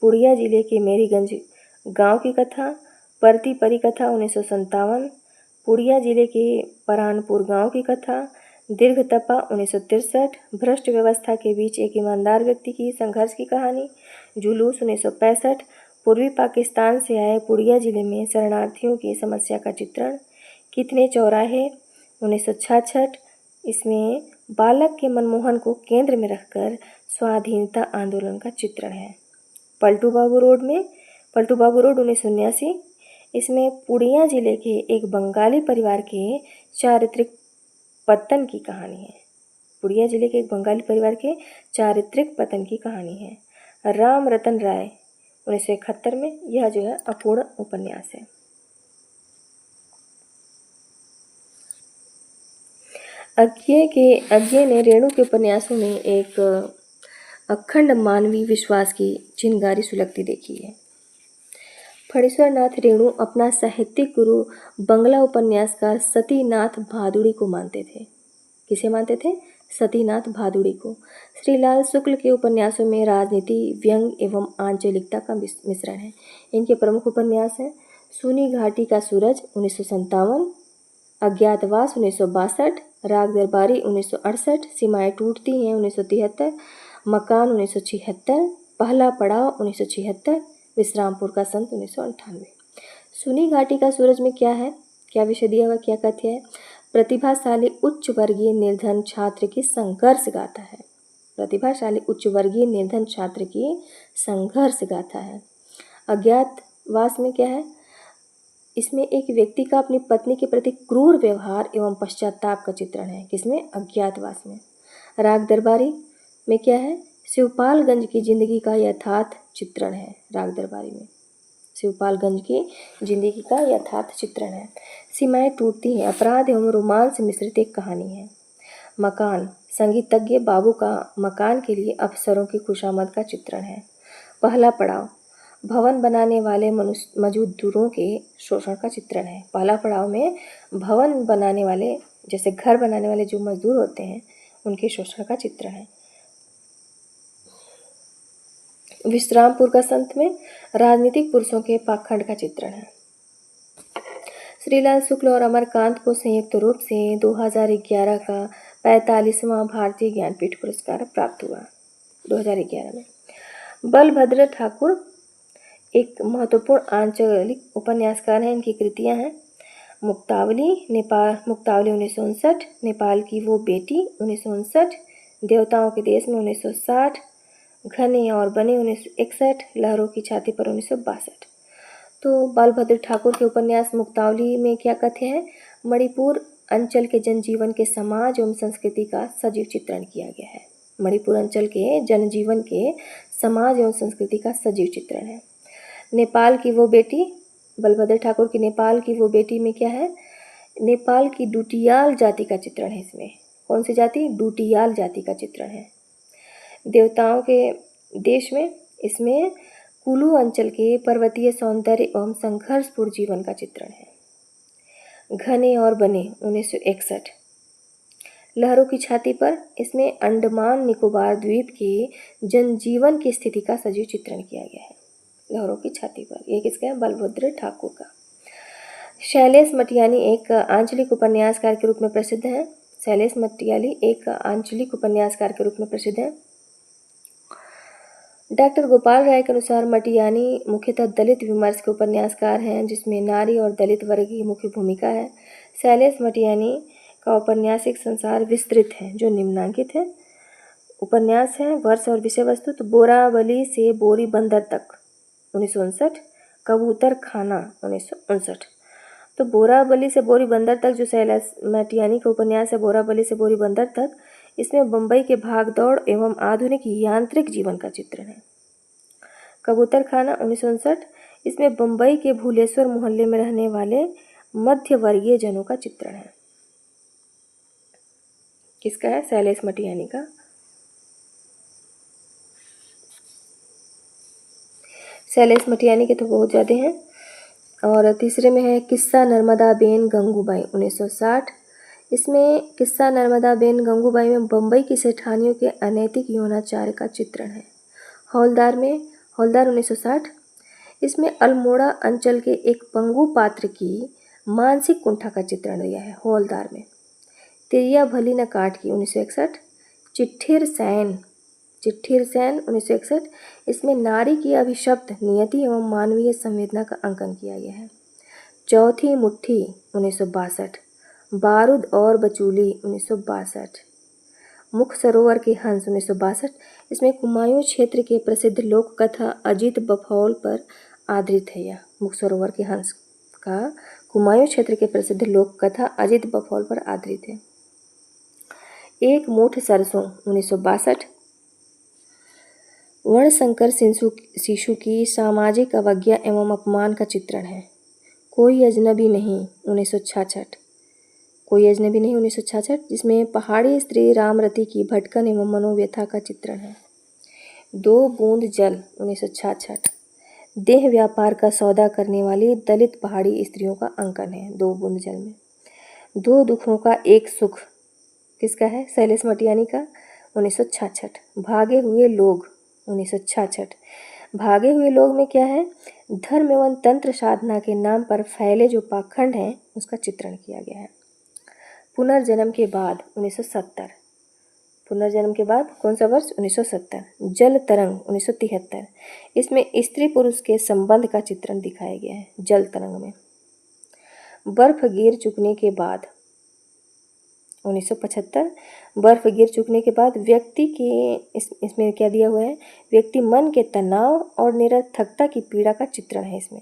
पुड़िया जिले के मेरीगंज गांव की कथा, परती परी कथा 1957, पुड़िया जिले के परानपुर गांव की कथा, दीर्घ तपा 1963, भ्रष्ट व्यवस्था के बीच एक ईमानदार व्यक्ति की संघर्ष की कहानी, जुलूस 1965, पूर्वी पाकिस्तान से आए पुड़िया जिले में शरणार्थियों की समस्या का चित्रण, कितने चौराहे 1966, इसमें बालक के मनमोहन को केंद्र में रखकर स्वाधीनता आंदोलन का चित्रण है। पलटू बाबू रोड 1979, इसमें पुड़िया जिले के एक बंगाली परिवार के चारित्रिक पतन की कहानी है। पुड़िया जिले के एक बंगाली परिवार के चारित्रिक पतन की कहानी है। राम रतन राय 1971 में, यह जो है अपूर्ण उपन्यास है। अज्ञे ने रेणु के उपन्यासों में एक अखंड मानवीय विश्वास की चिंगारी सुलगती देखी है। फणीश्वर नाथ रेणु अपना साहित्यिक गुरु बंगला उपन्यासकार सतीनाथ भादुड़ी को मानते थे। किसे मानते थे? सतीनाथ भादुड़ी को। श्रीलाल शुक्ल के उपन्यासों में राजनीति, व्यंग एवं आंचलिकता का मिश्रण है। इनके प्रमुख उपन्यास हैं: सूनी घाटी का सूरज 1957, अज्ञातवास 1962, राग दरबारी 1968, सीमाएं टूटती हैं 1973, मकान 1976, पहला पड़ाव 1976, विश्रामपुर का संत 1998। सूनी घाटी का सूरज में क्या है? क्या विषय दिया हुआ, क्या कथ्य है? प्रतिभाशाली उच्च वर्गीय निर्धन छात्र की संघर्ष गाथा है। प्रतिभाशाली उच्च वर्गीय निर्धन छात्र की संघर्ष गाथा है। अज्ञातवास में क्या है? इसमें एक व्यक्ति का अपनी पत्नी के प्रति क्रूर व्यवहार एवं पश्चाताप का चित्रण है। किसमें? अज्ञातवास में। राग दरबारी में क्या है? शिवपालगंज की जिंदगी का यथार्थ चित्रण है। राग दरबारी में शिवपालगंज की जिंदगी का यथार्थ चित्रण है। सीमाएं टूटती हैं अपराध एवं रोमांस मिश्रित एक कहानी है। मकान, संगीतज्ञ बाबू का मकान के लिए अफसरों की खुशामद का चित्रण है। पहला पड़ाव, भवन बनाने वाले मजदूरों के शोषण का चित्रण है। पहला पड़ाव में भवन बनाने वाले, जैसे घर बनाने वाले जो मजदूर होते हैं, उनके शोषण का चित्रण है। विश्रामपुर का संत में राजनीतिक पुरुषों के पाखंड का चित्रण है। श्रीलाल शुक्ल और अमरकांत को संयुक्त रूप से 2011 का 45वां भारतीय ज्ञानपीठ पुरस्कार प्राप्त हुआ 2011 में। बलभद्र ठाकुर एक महत्वपूर्ण आंचलिक उपन्यासकार हैं। इनकी कृतियां हैं: मुक्तावली 1959, नेपाल की वो बेटी 1959, देवताओं के देश में 1960, घने और बने 1961, लहरों की छाती पर 1962। तो बालभद्र ठाकुर के उपन्यास मुक्तावली में क्या कथ्य है? मणिपुर अंचल के जनजीवन के समाज एवं संस्कृति का सजीव चित्रण किया गया है। मणिपुर अंचल के जनजीवन के समाज एवं संस्कृति का सजीव चित्रण है। नेपाल की वो बेटी, बलभद्र ठाकुर की नेपाल की वो बेटी में क्या है, नेपाल की डुटियाल जाति का चित्रण है इसमें। कौन सी जाति? डुटियाल जाति का चित्रण है। देवताओं के देश में इसमें कुलू अंचल के पर्वतीय सौंदर्य एवं संघर्षपूर्ण जीवन का चित्रण है। घने और बने 1961। लहरों की छाती पर इसमें अंडमान निकोबार द्वीप के जनजीवन की स्थिति का सजीव चित्रण किया गया है। लहरों की छाती पर, ये किसका है? बलभद्र ठाकुर का। शैलेश मटियानी एक आंचलिक उपन्यासकार के रूप में प्रसिद्ध हैं। शैलेश मटियानी एक आंचलिक उपन्यासकार के रूप में प्रसिद्ध हैं। डॉक्टर गोपाल राय के अनुसार मटियानी मुख्यतः दलित विमर्श के उपन्यासकार हैं, जिसमें नारी और दलित वर्ग की मुख्य भूमिका है। शैलेश मटियानी का औपन्यासिक संसार विस्तृत है, जो निम्नांकित है। उपन्यास है, वर्ष और विषय वस्तु तो बोरावली से बोरी बंदर तक 1959, कबूतर खाना 1959। तो बोरावली से बोरी बंदर तक जो शैलेश मटियानी का उपन्यास है, बोरावली से बोरी बंदर तक, इसमें बम्बई के भागदौड़ एवं आधुनिक यांत्रिक जीवन का चित्रण है। कबूतर खाना 1959, इसमें बम्बई के भूलेश्वर मोहल्ले में रहने वाले मध्य वर्गीय जनों का चित्रण है। किसका है? शैलेश मटियानी का। शैलेश मटियानी के तो बहुत ज़्यादा हैं। और तीसरे में है किस्सा नर्मदा बेन गंगूबाई 1960। इसमें किस्सा नर्मदा बेन गंगूबाई में बम्बई की सेठानियों के अनैतिक यौनाचार का चित्रण है। हौलदार 1960। इसमें अल्मोड़ा अंचल के एक पंगु पात्र की मानसिक कुंठा का चित्रण दिया है हौलदार में। तिरिया भली न काट की 1961। चिट्ठीर सैन 1961। इसमें नारी की अभिशप्त नियति एवं मानवीय संवेदना का अंकन किया गया है। चौथी मुट्ठी 1962। बारूद और बचूली 1962। मुख सरोवर के हंस 1962। इसमें कुमायूं क्षेत्र के प्रसिद्ध लोक कथा अजित बफौल पर आधारित है। यह मुख सरोवर के हंस का कुमायूं क्षेत्र के प्रसिद्ध लोक कथा अजित बफौल पर आधारित है। एक मुठ सरसों 1962। वर्णशंकर शिशु की सामाजिक अवज्ञा एवं अपमान का चित्रण है। कोई अजनबी नहीं 1966। कोई अजनबी नहीं 1966, जिसमें पहाड़ी स्त्री रामरती की भटकन एवं मनोव्यथा का चित्रण है। दो बूंद जल 1966। देह व्यापार का सौदा करने वाली दलित पहाड़ी स्त्रियों का अंकन है दो बूंद जल में। दो दुखों का एक सुख किसका है? शैलेश मटियानी का 1966। भागे हुए लोग 1966। भागे हुए लोग में क्या है? धर्म एवं तंत्र साधना के नाम पर फैले जो पाखंड हैं उसका चित्रण किया गया है। पुनर्जन्म के बाद 1970। पुनर्जन्म के बाद कौन सा वर्ष? 1970। जल तरंग 1973। इसमें स्त्री पुरुष के संबंध का चित्रण दिखाया गया है जल तरंग में। बर्फ गिर चुकने के बाद 1975। बर्फ गिर चुकने के बाद व्यक्ति के इसमें क्या दिया हुआ है? व्यक्ति मन के तनाव और निरर्थकता की पीड़ा का चित्रण है इसमें।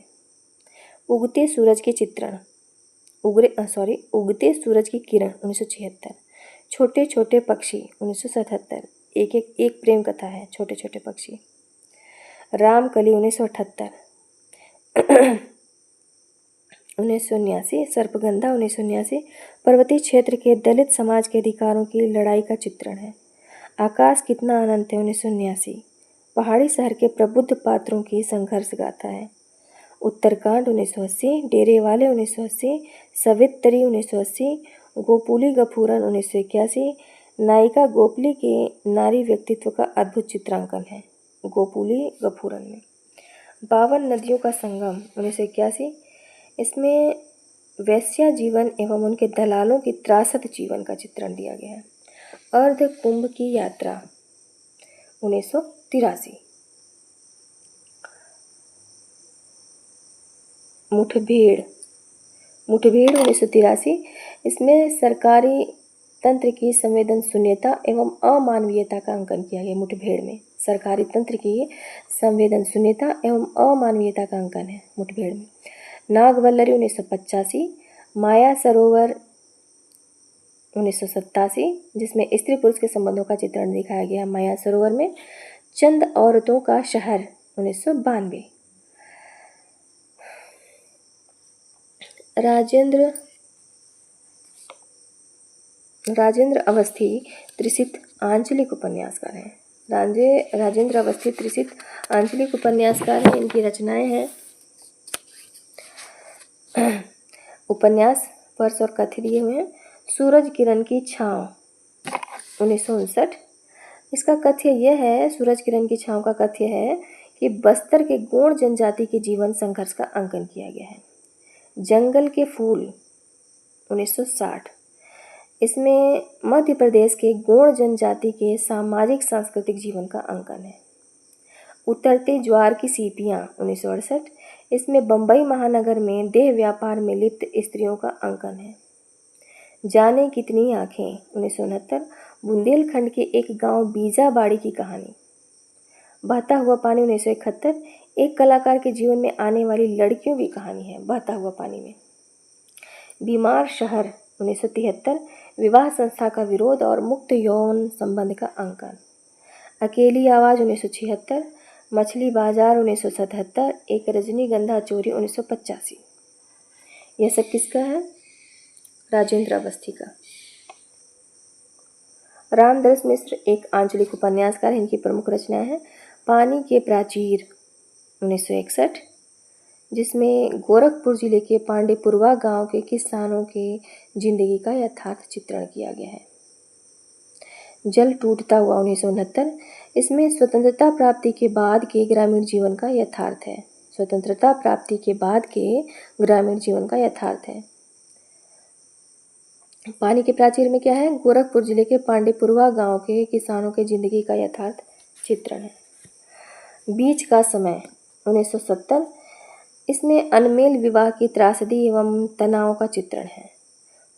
उगते सूरज के चित्रण उगते सूरज की किरण 1976। छोटे छोटे पक्षी 1977। एक प्रेम कथा है छोटे छोटे पक्षी। रामकली 1978। 1979। सर्पगंधा 1979। पर्वतीय क्षेत्र के दलित समाज के अधिकारों की लड़ाई का चित्रण है। आकाश कितना अनंत है 1979। पहाड़ी शहर के प्रबुद्ध पात्रों की संघर्ष गाथा है। उत्तरकांड 1980। डेरे वाले 1980। सवित्री 1980। गोपुली गफूरन 1981। नायिका गोपली के नारी व्यक्तित्व का अद्भुत चित्रांकन है गोपुली गफूरन में। 52 नदियों का संगम 1981। इसमें वैश्या जीवन एवं उनके दलालों की त्रासद जीवन का चित्रण दिया गया है। अर्ध कुंभ की यात्रा 1983। मुठभेड़ 1983। इसमें सरकारी तंत्र की संवेदन शून्यता एवं अमानवीयता का अंकन किया गया। मुठभेड़ में सरकारी तंत्र की संवेदन शून्यता एवं अमानवीयता का अंकन है मुठभेड़ में। नागवल्लरी 1985। माया सरोवर 1987, जिसमें स्त्री पुरुष के संबंधों का चित्रण दिखाया गया माया सरोवर में। चंद औरतों का शहर 1992। राजेंद्र अवस्थी त्रिसित आंचलिक उपन्यासकार हैं। राजेंद्र अवस्थी त्रिसित आंचलिक उपन्यासकार हैं। इनकी रचनाएं हैं उपन्यास, वर्ष और कथ्य दिए हुए हैं। सूरज किरण की छाँव 1959। इसका कथ्य यह है, सूरज किरण की छाँव का कथ्य है कि बस्तर के गोंड जनजाति के जीवन संघर्ष का अंकन किया गया है। जंगल के फूल 1960। इसमें मध्य प्रदेश के गोंड जनजाति के सामाजिक सांस्कृतिक जीवन का अंकन है। उतरते ज्वार की सीपियाँ 1968। इसमें बम्बई महानगर में देह व्यापार में लिप्त स्त्रियों का अंकन है। जाने कितनी आँखें 1969। बुंदेलखंड के एक गांव बीजाबाड़ी की कहानी। बहता हुआ पानी 1971। एक कलाकार के जीवन में आने वाली लड़कियों की कहानी है बहता हुआ पानी में। बीमार शहर 1973। विवाह संस्था का विरोध और मुक्त यौन संबंध का अंकन। अकेली आवाज़ 1976। मछली बाजार 1977। एक रजनीगंधा चोरी 1985। यह सब किसका है? राजेंद्र अवस्थी का। रामदरस मिश्र एक आंचलिक उपन्यासकार हैं। इनकी प्रमुख रचनाएं हैं पानी के प्राचीर 1961, जिसमें गोरखपुर जिले के पांडेपुरवा गांव के किसानों के जिंदगी का यथार्थ चित्रण किया गया है। जल टूटता हुआ 1969। इसमें स्वतंत्रता प्राप्ति के बाद के ग्रामीण जीवन का यथार्थ है। स्वतंत्रता प्राप्ति के बाद के ग्रामीण जीवन का यथार्थ है। पानी के प्राचीर में क्या है? गोरखपुर जिले के पांडेपुरवा गांव के किसानों के जिंदगी का यथार्थ चित्रण है। बीच का समय 1970। इसमें अनमेल विवाह की त्रासदी एवं तनाव का चित्रण है।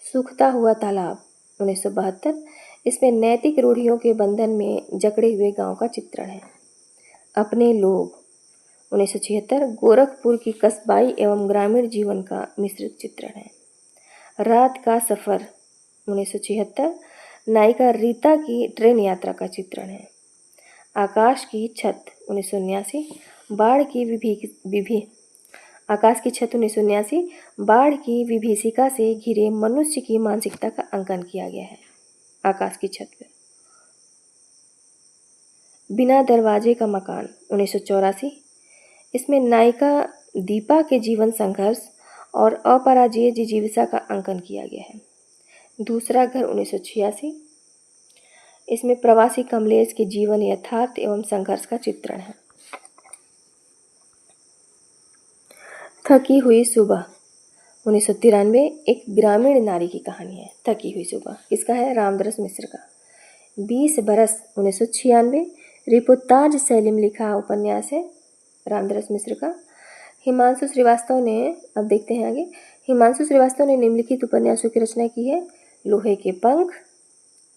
सूखता हुआ तालाब 1972। इसमें नैतिक रूढ़ियों के बंधन में जकड़े हुए गांव का चित्रण है। अपने लोग 1976। गोरखपुर की कस्बाई एवं ग्रामीण जीवन का मिश्रित चित्रण है। रात का सफ़र 1976। नायिका रीता की ट्रेन यात्रा का चित्रण है। आकाश की छत 1979। आकाश की छत 1979 बाढ़ की विभीषिका से घिरे मनुष्य की मानसिकता का अंकन किया गया है। आकाश की छत पर। बिना दरवाजे का मकान 1984। इसमें नायिका दीपा के जीवन संघर्ष और अपराजेय जिजीविका का अंकन किया गया है। दूसरा घर 1986। इसमें प्रवासी कमलेश के जीवन यथार्थ एवं संघर्ष का चित्रण है। थकी हुई सुबह 1993। एक ग्रामीण नारी की कहानी है। थकी हुई सुबह किसका है? रामदरस मिश्र का। 20 बरस 1996। रिपोर्ताज शैली में लिखा उपन्यास है रामदरस मिश्र का। हिमांशु श्रीवास्तव ने, अब देखते हैं आगे, हिमांशु श्रीवास्तव ने निम्नलिखित उपन्यासों की रचना की है। लोहे के पंख,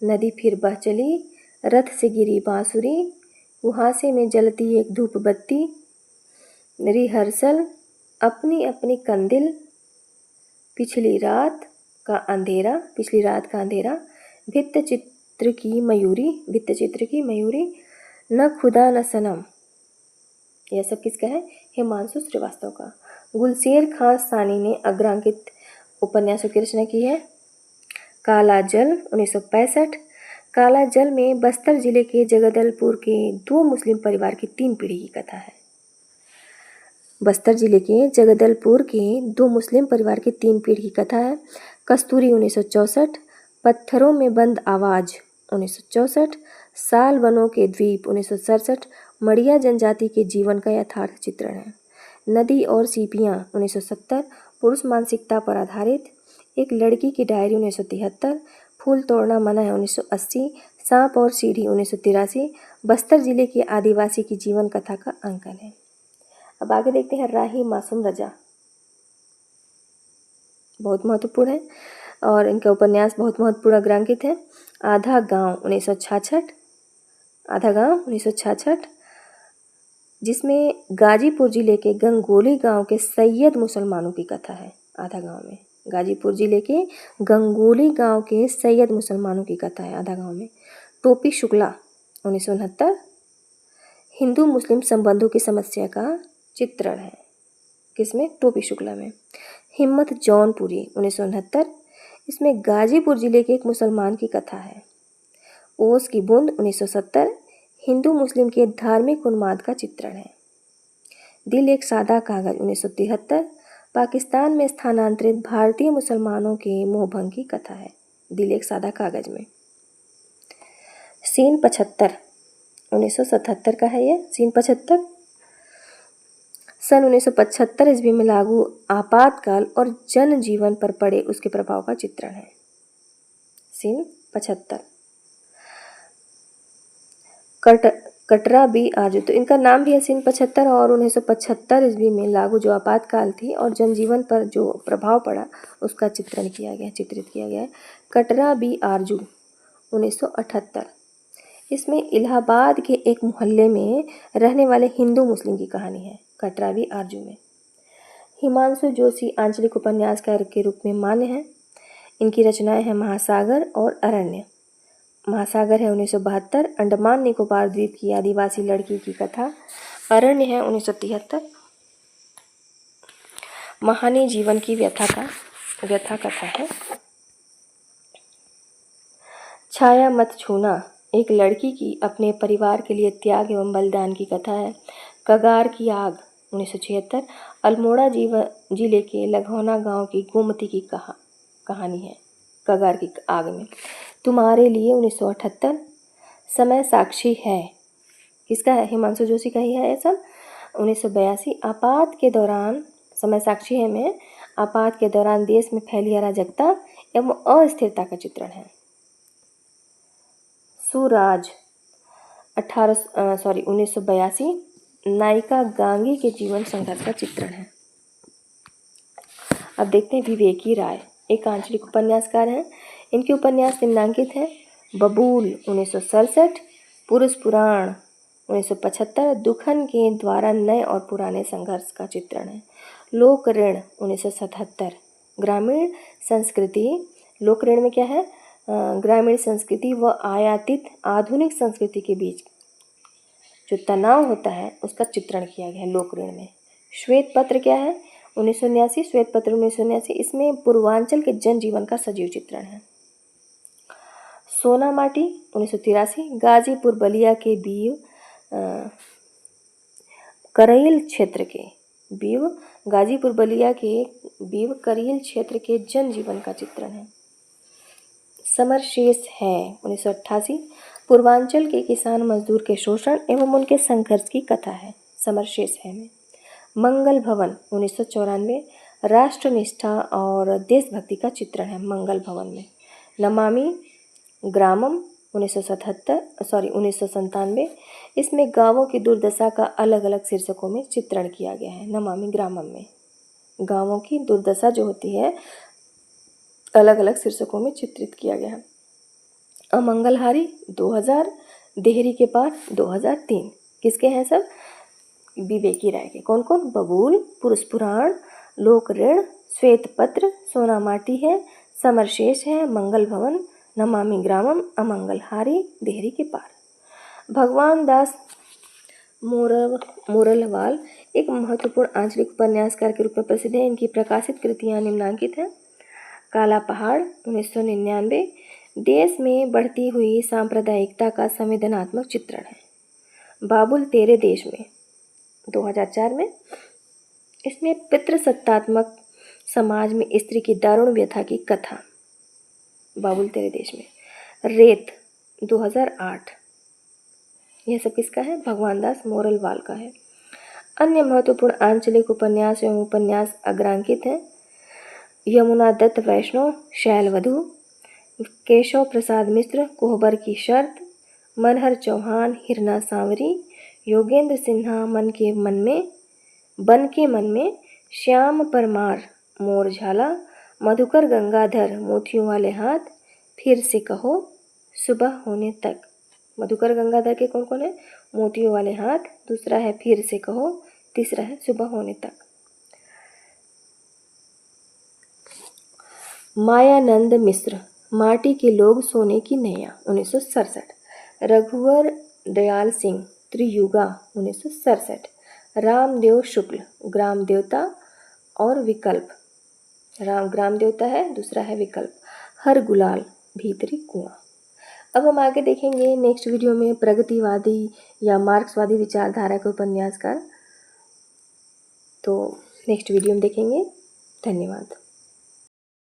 नदी फिर बह चली, रथ से गिरी बांसुरी, कुहासे में जलती एक धूप बत्ती, रिहर्सल, अपनी अपनी कंदिल, पिछली रात का अंधेरा, भित्त चित्र की मयूरी, न खुदा न सनम। यह सब किसका है? हिमांशु श्रीवास्तव का। गुलशेर खां सानी ने अग्रांकित उपन्यासों की रचना की है। काला जल 1965। काला जल में बस्तर जिले के जगदलपुर के 2 मुस्लिम परिवार की 3 पीढ़ी की कथा है। बस्तर जिले के जगदलपुर के 2 मुस्लिम परिवार की 3 पीढ़ी की कथा है। कस्तूरी 1964। पत्थरों में बंद आवाज़ 1964। साल वनों के द्वीप 1967। मड़िया जनजाति के जीवन का यथार्थ चित्रण है। नदी और सीपियाँ 1970। पुरुष मानसिकता पर आधारित। एक लड़की की डायरी 1973। फूल तोड़ना मना है 1980। सांप और सीढ़ी 1983। बस्तर जिले के आदिवासी की जीवन कथा का अंकन है। अब आगे देखते हैं राही मासूम रजा, बहुत महत्वपूर्ण है और इनका उपन्यास बहुत महत्वपूर्ण ग्रंथित है। आधा गांव 1966, जिसमें गाजीपुर जिले के गंगोली गांव के सैयद मुसलमानों की कथा है। आधा गांव में गाजीपुर जिले के गंगोली गांव के सैयद मुसलमानों की कथा है, आधा गांव में। टोपी शुक्ला 1969 हिंदू मुस्लिम संबंधों की समस्या का चित्रण है। किसमें? टोपी शुक्ला में। हिम्मत जौनपुरी 1969 इसमें गाजीपुर जिले के एक मुसलमान की कथा है। ओस की बूंद 1970 हिंदू मुस्लिम के धार्मिक उन्माद का चित्रण है। दिल एक सादा कागज 1973 पाकिस्तान में स्थानांतरित भारतीय मुसलमानों के मोहभंग की कथा है। दिल एक सादा कागज में। सीन 75 1977 का है ये। सीन 75 सन 1975 ईस्वी में लागू आपातकाल और जनजीवन पर पड़े उसके प्रभाव का चित्रण है। सीन 75 कटरा बी आरजू, तो इनका नाम भी है सीन 75 और 1975 ईस्वी में लागू जो आपातकाल थी और जनजीवन पर जो प्रभाव पड़ा उसका चित्रित किया गया है। कटरा बी आरजू 1978 इसमें इलाहाबाद के एक मोहल्ले में रहने वाले हिंदू मुस्लिम की कहानी है। कटरा बी आरजू में हिमांशु जोशी आंचलिक उपन्यासकार के रूप में मान्य हैं। इनकी रचनाएं हैं महासागर और अरण्य। महासागर है 1972 अंडमान निकोबार द्वीप की आदिवासी लड़की की कथा। अरण्य है 1973 महानी जीवन की व्यथा कथा है। छाया मत छूना एक लड़की की अपने परिवार के लिए त्याग एवं बलिदान की कथा है। कगार की आग 1976 अल्मोड़ा जिले के लघौना गांव की गोमती की कहानी है। कगार की आग में। तुम्हारे लिए 1978 समय साक्षी है। किसका है? हिमांशु जोशी का ही है ये सब। 1982 आपात के दौरान समय साक्षी है में आपात के दौरान देश में फैली अराजकता एवं अस्थिरता का चित्रण है। सूराज 1982 नायिका गांगी के जीवन संघर्ष का चित्रण है। अब देखते हैं विवेकी राय एक आंचलिक उपन्यासकार हैं। इनके उपन्यास निम्नांकित हैं। बबूल 1967 पुरुष पुराण 1975 दुखन के द्वारा नए और पुराने संघर्ष का चित्रण है। लोक ऋण 1977 ग्रामीण संस्कृति। लोक ऋण में क्या है? ग्रामीण संस्कृति व आयातित आधुनिक संस्कृति के बीच जो तनाव होता है उसका चित्रण किया गया है लोक ऋण में। श्वेत पत्र क्या है? 1979 श्वेत पत्र 1979 इसमें पूर्वांचल के जनजीवन का सजीव चित्रण है। सोना माटी 1983 गाजीपुर बलिया के गाजीपुर बलिया के बीव करील क्षेत्र के जनजीवन का चित्रण है। समर शेष है 1988 पूर्वांचल के किसान मजदूर के शोषण एवं उनके संघर्ष की कथा है। समर शेष है में। मंगल भवन 1994 राष्ट्रनिष्ठा और देशभक्ति का चित्रण है। मंगल भवन में। नमामि ग्रामम 1997 इसमें गांवों की दुर्दशा का अलग अलग शीर्षकों में चित्रण किया गया है। नमामि ग्रामम में गांवों की दुर्दशा जो होती है अलग अलग शीर्षकों में चित्रित किया गया है। अमंगलहारी 2000 देहरी के पार 2003 किसके हैं सब? विवेकी राय के। कौन कौन? बबूल, पुरुष पुराण, लोक ऋण, श्वेत पत्र, सोना माटी है, समर शेष है, मंगल भवन, नमामि ग्रामम, अमंगलहारी, देहरी के पार। भगवान दास मोरलवाल एक महत्वपूर्ण आंचलिक उपन्यासकार के रूप में प्रसिद्ध है। इनकी प्रकाशित कृतियां निम्नांकित हैं। काला पहाड़ 1999 देश में बढ़ती हुई सांप्रदायिकता का संवेदनात्मक चित्रण है। बाबुल तेरे देश में 2004 में इसमें पितृसत्तात्मक समाज में स्त्री की दारुण व्यथा की कथा। बाबुल तेरे देश में। रेत 2008 यह सब किसका है? भगवान दास मोरलवाल का है। अन्य महत्वपूर्ण आंचलिक उपन्यास एवं उपन्यास अग्रांकित हैं। यमुना दत्त वैष्णव शैलवधू, केशव प्रसाद मिश्र कोहबर की शर्त, मनहर चौहान हिरना सांवरी, योगेंद्र सिन्हा बन के मन में, श्याम परमार मोरझाला, मधुकर गंगाधर मोतियों वाले हाथ, फिर से कहो, सुबह होने तक। मधुकर गंगाधर के कौन कौन है? मोतियों वाले हाथ, दूसरा है फिर से कहो, तीसरा है सुबह होने तक। मायानंद मिश्र, माटी के लोग सोने की नैया 1967। रघुवर दयाल सिंह, त्रियुगा 1967। रामदेव शुक्ल, ग्राम देवता और विकल्प, ग्राम देवता है, दूसरा है विकल्प, हर गुलाल भीतरी कुआं। अब हम आगे देखेंगे नेक्स्ट वीडियो में प्रगतिवादी या मार्क्सवादी विचारधारा के उपन्यासकार। तो नेक्स्ट वीडियो में देखेंगे। धन्यवाद।